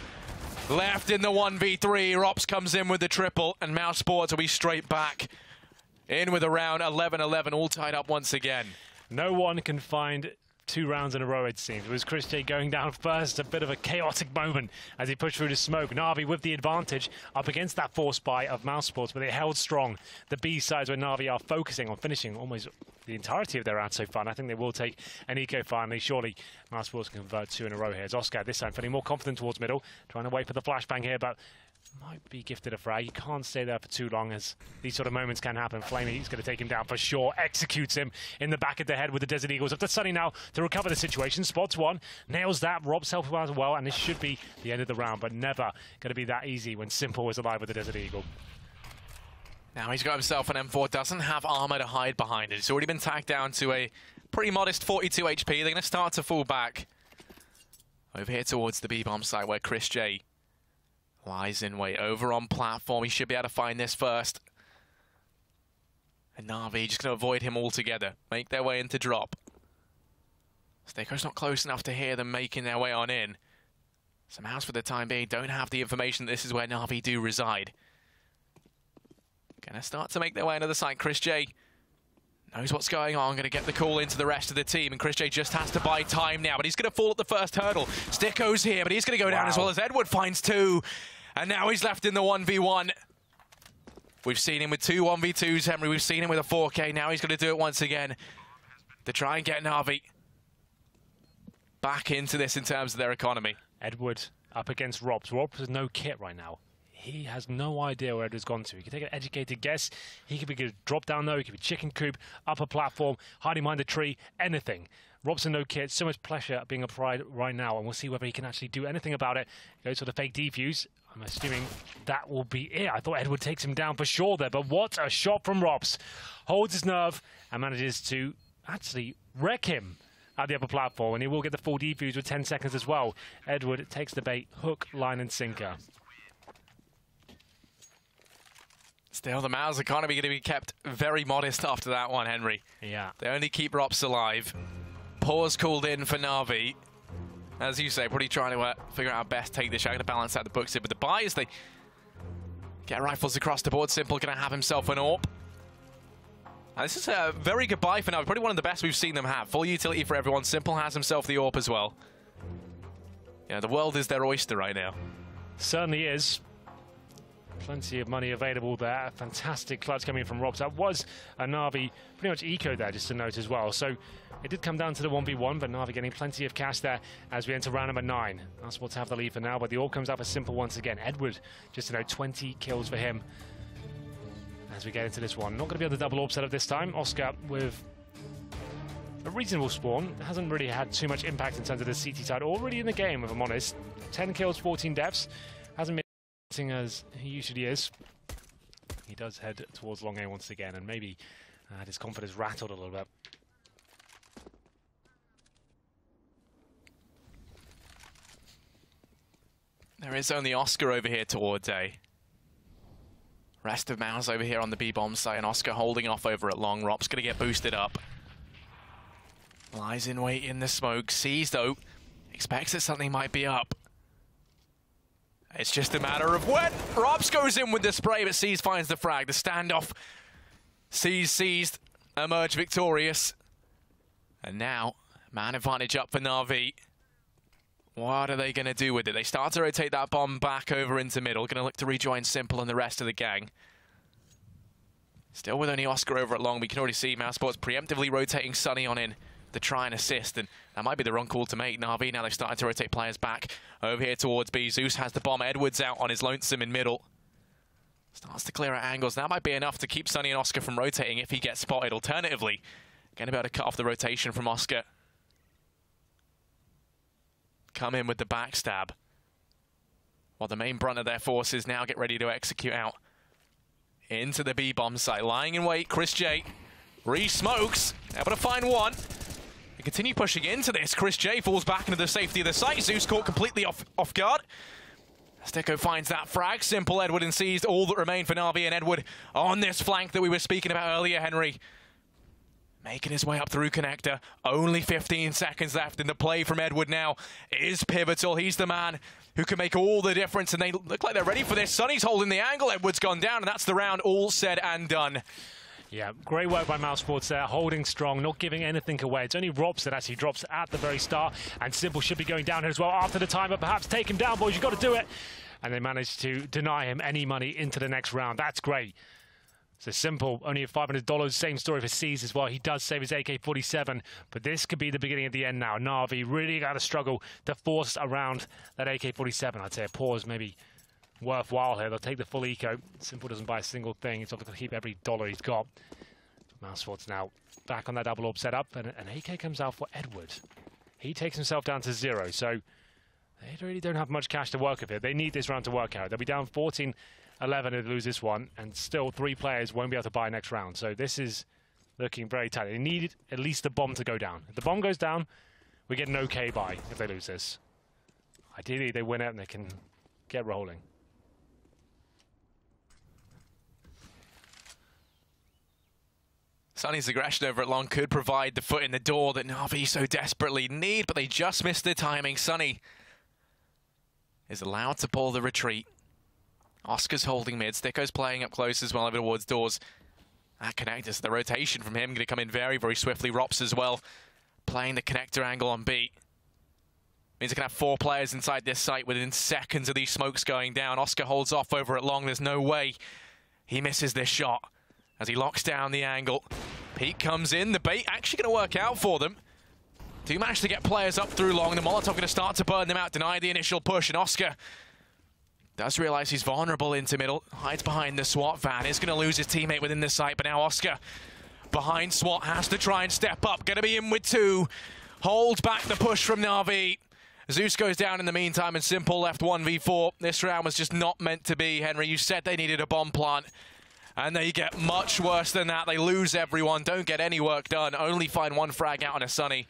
left in the 1v3. Rops comes in with the triple, and mousesports will be straight back in with a round 11-11, all tied up once again. No one can find 2 rounds in a row, it seems. It was Chris J going down first, a bit of a chaotic moment as he pushed through the smoke. Na'Vi with the advantage up against that force buy of mousesports, but they held strong. The B sides where Na'Vi are focusing on finishing almost the entirety of their round so far, and I think they will take an eco finally. Surely mousesports can convert 2 in a row here. As Oscar this time feeling more confident towards middle, trying to wait for the flashbang here, but might be gifted a frag. You can't stay there for too long, as these sort of moments can happen. Flamey is going to take him down for sure. Executes him in the back of the head with the Desert Eagles. Up to Sunny now to recover the situation. Spots one, nails that. Rob's help as well, and this should be the end of the round, but never going to be that easy when Simple is alive with the Desert Eagle. Now he's got himself an M4, doesn't have armor to hide behind it. It's already been tagged down to a pretty modest 42 HP. They're going to start to fall back over here towards the B-bomb site where Chris J lies in wait over on platform. He should be able to find this first. And Na'Vi just going to avoid him altogether. Make their way into drop. Sticko's not close enough to hear them making their way on in. So Mouse, for the time being, don't have the information that this is where Na'Vi do reside. Going to start to make their way into the site. Chris J knows what's going on. Going to get the call into the rest of the team. And Chris J just has to buy time now. But he's going to fall at the first hurdle. Sticko's here, but he's going to go down as well as Edward finds 2. And now he's left in the 1v1. We've seen him with 2 1v2s, Henry. We've seen him with a 4K. Now he's going to do it once again to try and get Na'Vi back into this in terms of their economy. Edward up against Robs. Robs has no kit right now. He has no idea where Edward's gone to. He can take an educated guess. He could be drop down though. He could be chicken coop, upper platform, hiding behind a tree, anything. Robson no kit, so much pressure being applied right now, and we'll see whether he can actually do anything about it. Goes for the fake defuse. I'm assuming that will be it. I thought Edward takes him down for sure there, but what a shot from Robs. Holds his nerve and manages to actually wreck him at the upper platform, and he will get the full defuse with 10 seconds as well. Edward takes the bait, hook, line, and sinker. Still, the Mouse economy going to be kept very modest after that one, Henry. Yeah. They only keep Rops alive. Pause called in for Na'Vi. As you say, probably trying to figure out how best to take this shot. Going to balance out the books here. But the buys, they get rifles across the board. Simple going to have himself an AWP. Now, this is a very good buy for Na'Vi. Probably one of the best we've seen them have. Full utility for everyone. Simple has himself the AWP as well. Yeah, the world is their oyster right now. Certainly is. Plenty of money available there. Fantastic clutch coming in from Robs. That was a Na'Vi pretty much eco there, just to note as well. So it did come down to the 1v1, but Na'Vi getting plenty of cash there as we enter round number 9. That's what's have the lead for now, but the all comes out for Simple once again. Edward, just to note, 20 kills for him as we get into this one. Not going to be on the double AWP setup this time. Oscar with a reasonable spawn. Hasn't really had too much impact in terms of the CT side. Already in the game, if I'm honest. 10 kills, 14 deaths. Hasn't been as he usually is. He does head towards long A once again, and maybe his confidence rattled a little bit. There is only Oscar over here towards A. Rest of Mouse over here on the B-bomb site, and Oscar holding off over at long. Rop's going to get boosted up. Lies in wait in the smoke. Sees, though. Expects that something might be up. It's just a matter of when. Rops goes in with the spray, but Seas finds the frag. The standoff. Seas seized. Emerge victorious. And now, man advantage up for Na'Vi. What are they going to do with it? They start to rotate that bomb back over into middle. Going to look to rejoin Simple and the rest of the gang. Still with only Oscar over at long. We can already see mousesports preemptively rotating Sunny on in to try and assist, and that might be the wrong call to make. Na'Vi now they've started to rotate players back over here towards B. Zeus has the bomb. Edwards out on his lonesome in middle. Starts to clear out angles. That might be enough to keep Sunny and Oscar from rotating if he gets spotted. Alternatively, going to be able to cut off the rotation from Oscar come in with the backstab. While the main brunt of their forces now get ready to execute out. Into the B-bomb site, lying in wait, Chris J. Re-smokes, able to find one. They continue pushing into this. Chris J falls back into the safety of the site. Zeus caught completely off guard. Sticko finds that frag. Simple, Edward, and seized all that remain for Na'Vi, and Edward on this flank that we were speaking about earlier, Henry. Making his way up through connector. Only 15 seconds left, and the play from Edward now is pivotal. He's the man who can make all the difference, and they look like they're ready for this. Sonny's holding the angle. Edward's gone down, and that's the round all said and done. Yeah, great work by mousesports there, holding strong, not giving anything away. It's only Rops that actually drops at the very start, and Cbble should be going down here as well after the timer. Perhaps take him down, boys. You've got to do it. And they managed to deny him any money into the next round. That's great. So Simple, only at $500. Same story for C's as well. He does save his AK-47, but this could be the beginning of the end now. Na'Vi really got to struggle to force around that AK-47. I'd say a pause maybe worthwhile here. They'll take the full eco. Simple doesn't buy a single thing. He's obviously going to keep every dollar he's got. mousesports now back on that double orb setup, and an AK comes out for Edward. He takes himself down to 0, so they really don't have much cash to work with here. They need this round to work out. They'll be down 14-11 if they lose this one, and still 3 players won't be able to buy next round. So this is looking very tight. They need at least the bomb to go down. If the bomb goes down, we get an okay buy if they lose this. Ideally, they win it and they can get rolling. Sonny's aggression over at long could provide the foot in the door that Na'Vi so desperately need, but they just missed the timing. Sonny is allowed to pull the retreat. Oscar's holding mid. Sticko's playing up close as well over towards doors. That connector, the rotation from him going to come in very, very swiftly. Rops as well, playing the connector angle on B. Means they can have 4 players inside this site within seconds of these smokes going down. Oscar holds off over at long. There's no way he misses this shot as he locks down the angle. Pete comes in. The bait actually going to work out for them. Do manage to get players up through long. The Molotov going to start to burn them out, deny the initial push, and Oscar does realize he's vulnerable into middle. Hides behind the SWAT van. Is going to lose his teammate within the site, but now Oscar behind SWAT has to try and step up. Going to be in with 2. Holds back the push from Na'Vi. Zeus goes down in the meantime, and Simple left 1v4. This round was just not meant to be, Henry. You said they needed a bomb plant, and they get much worse than that. They lose everyone, don't get any work done, only find 1 frag out on a Sonny.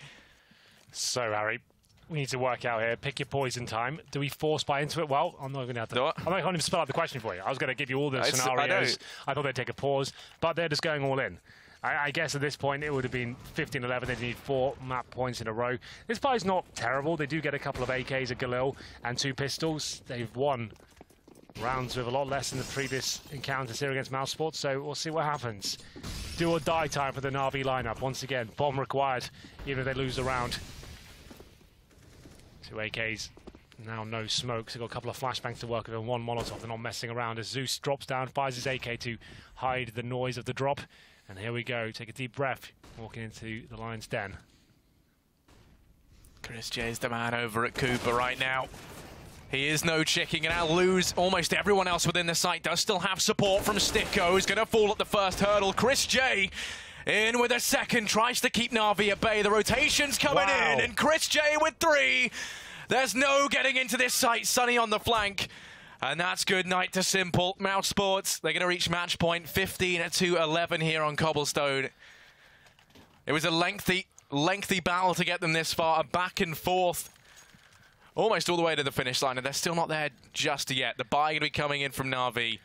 So, Harry, we need to work out here. Pick your poison time. Do we force buy into it? Well, I'm not going to have to. I'm not going to spell out the question for you. I was going to give you all the scenarios. I thought they'd take a pause, but they're just going all in. I guess at this point it would have been 15-11. They need 4 map points in a row. This buy's not terrible. They do get a couple of AKs, a Galil, and 2 pistols. They've won rounds with a lot less than the previous encounters here against mousesports, so we'll see what happens. Do or die time for the Na'Vi lineup. Once again, bomb required, even if they lose the round. 2 AKs, now no smokes. They've got a couple of flashbangs to work with and 1 Molotov. They're not messing around as Zeus drops down, fires his AK to hide the noise of the drop. And here we go. Take a deep breath, walking into the lion's den. Chris J is the man over at Cooper right now. He is no chicking, and now lose almost everyone else within the site. Does still have support from Sticko, who's going to fall at the first hurdle. Chris J in with a second, tries to keep Na'Vi at bay. The rotation's coming in, and Chris J with 3. There's no getting into this site. Sonny on the flank. And that's good night to Simple. mousesports, they're going to reach match point 15-11 here on Cobblestone. It was a lengthy battle to get them this far. A back and forth. Almost all the way to the finish line, and they're still not there just yet. The buy going to be coming in from Na'Vi.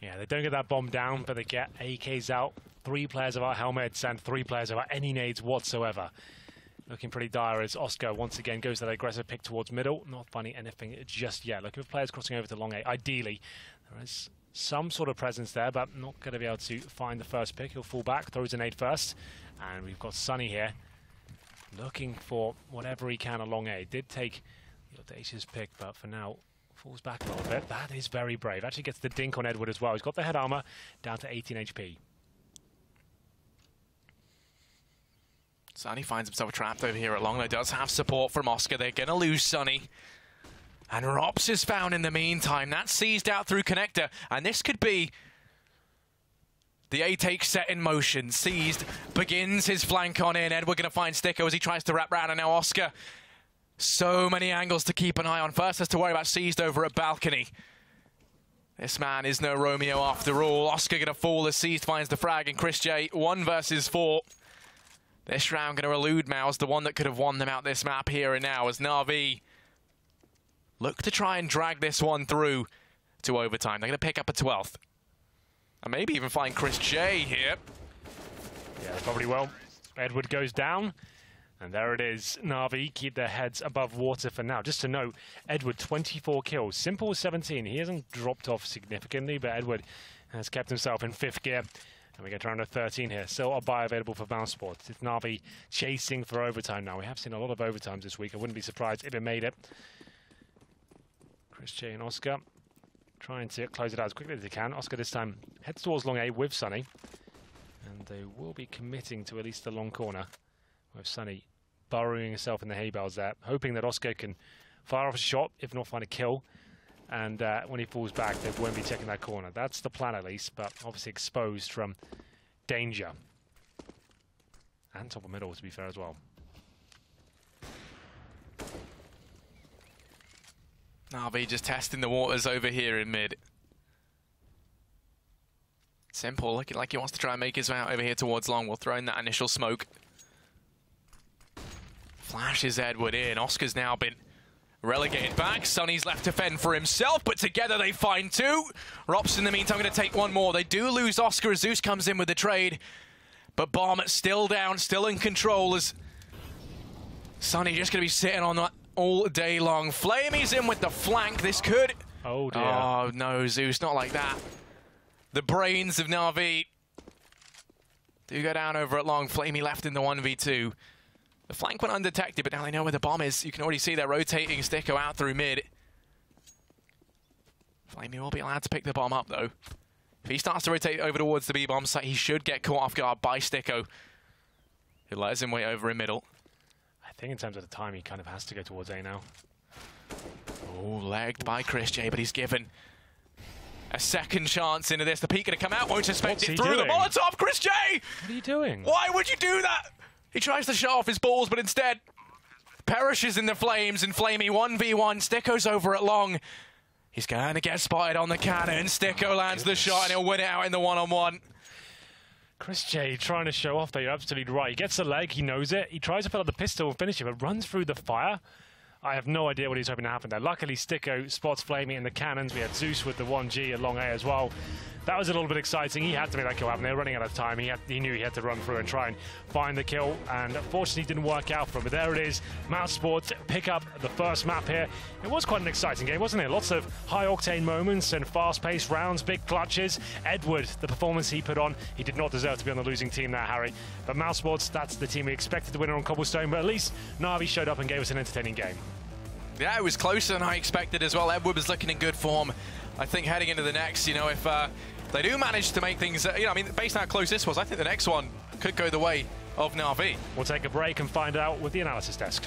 Yeah, they don't get that bomb down, but they get AKs out. 3 players without helmets and 3 players without any nades whatsoever. Looking pretty dire as Oscar once again goes to that aggressive pick towards middle. Not finding anything just yet. Looking for players crossing over to long A. Ideally, there is some sort of presence there, but not going to be able to find the first pick. He'll fall back, throws a nade first. And we've got Sonny here looking for whatever he can along A. Did take the audacious pick, but for now falls back a little bit. That is very brave. Actually gets the dink on Edward as well. He's got the head armor down to 18 HP. Sonny finds himself trapped over here at long. He does have support from Oscar. They're going to lose Sonny. And Rops is found in the meantime. That's seized out through connector. And this could be the A-take set in motion. Seized, begins his flank on in. Edward going to find Sticko as he tries to wrap round. And now Oscar So many angles to keep an eye on. First has to worry about seized over at balcony. This man is no Romeo after all. Oscar going to fall as seized finds the frag, and Chris J 1 versus 4. This round going to elude Mouse, the one that could have won them out this map here and now, as Na'Vi look to try and drag this one through to overtime. They're going to pick up a 12th. And maybe even find Chris J here. Yeah, they probably will. Edward goes down. And there it is. Na'Vi keep their heads above water for now. Just to note, Edward, 24 kills. Simple 17. He hasn't dropped off significantly, but Edward has kept himself in 5th gear. And we get to round of 13 here. Still a buy available for mousesports. It's Na'Vi chasing for overtime now. We have seen a lot of overtimes this week. I wouldn't be surprised if it made it. Chris J and Oscar trying to close it out as quickly as they can. Oscar this time heads towards long A with Sunny. And they will be committing to at least the long corner, with Sunny burrowing himself in the hay bales there, hoping that Oscar can fire off a shot, if not find a kill. And when he falls back, they won't be checking that corner. That's the plan at least, but obviously exposed from danger. And top of middle, to be fair, as well. Na'Vi just testing the waters over here in mid. Simple, looking like he wants to try and make his way out over here towards long. We'll throw in that initial smoke. Flashes Edward in. Oscar's now been relegated back. Sunny's left to fend for himself, but together they find 2. Rops in the meantime going to take 1 more. They do lose Oscar as Zeus comes in with the trade, but Bomb still down, still in control as Sunny just going to be sitting on that all day long. Flamey's in with the flank. This could... Oh dear. Oh no, Zeus, not like that. The brains of Na'Vi do go down over at long. Flamey left in the 1v2. The flank went undetected, but now they know where the bomb is. You can already see they're rotating Sticko out through mid. Flamey will be allowed to pick the bomb up, though. If he starts to rotate over towards the B-bomb site, he should get caught off guard by Sticko, who lets him wait over in middle. I think in terms of the time, he kind of has to go towards A now. Oh, legged by Chris J, but he's given a second chance into this. The peak going to come out, won't suspect it through the Molotov. Chris J! What are you doing? Why would you do that? He tries to show off his balls, but instead perishes in the flames, and Flamey 1v1. Sticko's over at long. He's going to get spotted on the cannon. Sticko lands the shot, and he'll win it out in the one-on-one. Chris J trying to show off there, you're absolutely right. He gets the leg, he knows it. He tries to pull out the pistol and finish it, but runs through the fire. I have no idea what he's hoping to happen there. Luckily, Sticko spots Flamey in the cannons. We had Zeus with the 1G at long A as well. That was a little bit exciting. He had to make that kill happen. They were running out of time. He knew he had to run through and try and find the kill, and unfortunately it didn't work out for him. But there it is. mousesports pick up the first map here. It was quite an exciting game, wasn't it? Lots of high-octane moments and fast-paced rounds, big clutches. Edward, the performance he put on, he did not deserve to be on the losing team there, Harry. But mousesports, that's the team we expected to win on Cobblestone, but at least Na'Vi showed up and gave us an entertaining game. Yeah, it was closer than I expected as well. Edward was looking in good form. I think heading into the next, if they do manage to make things, based on how close this was, I think the next one could go the way of Na'Vi. We'll take a break and find out with the analysis desk.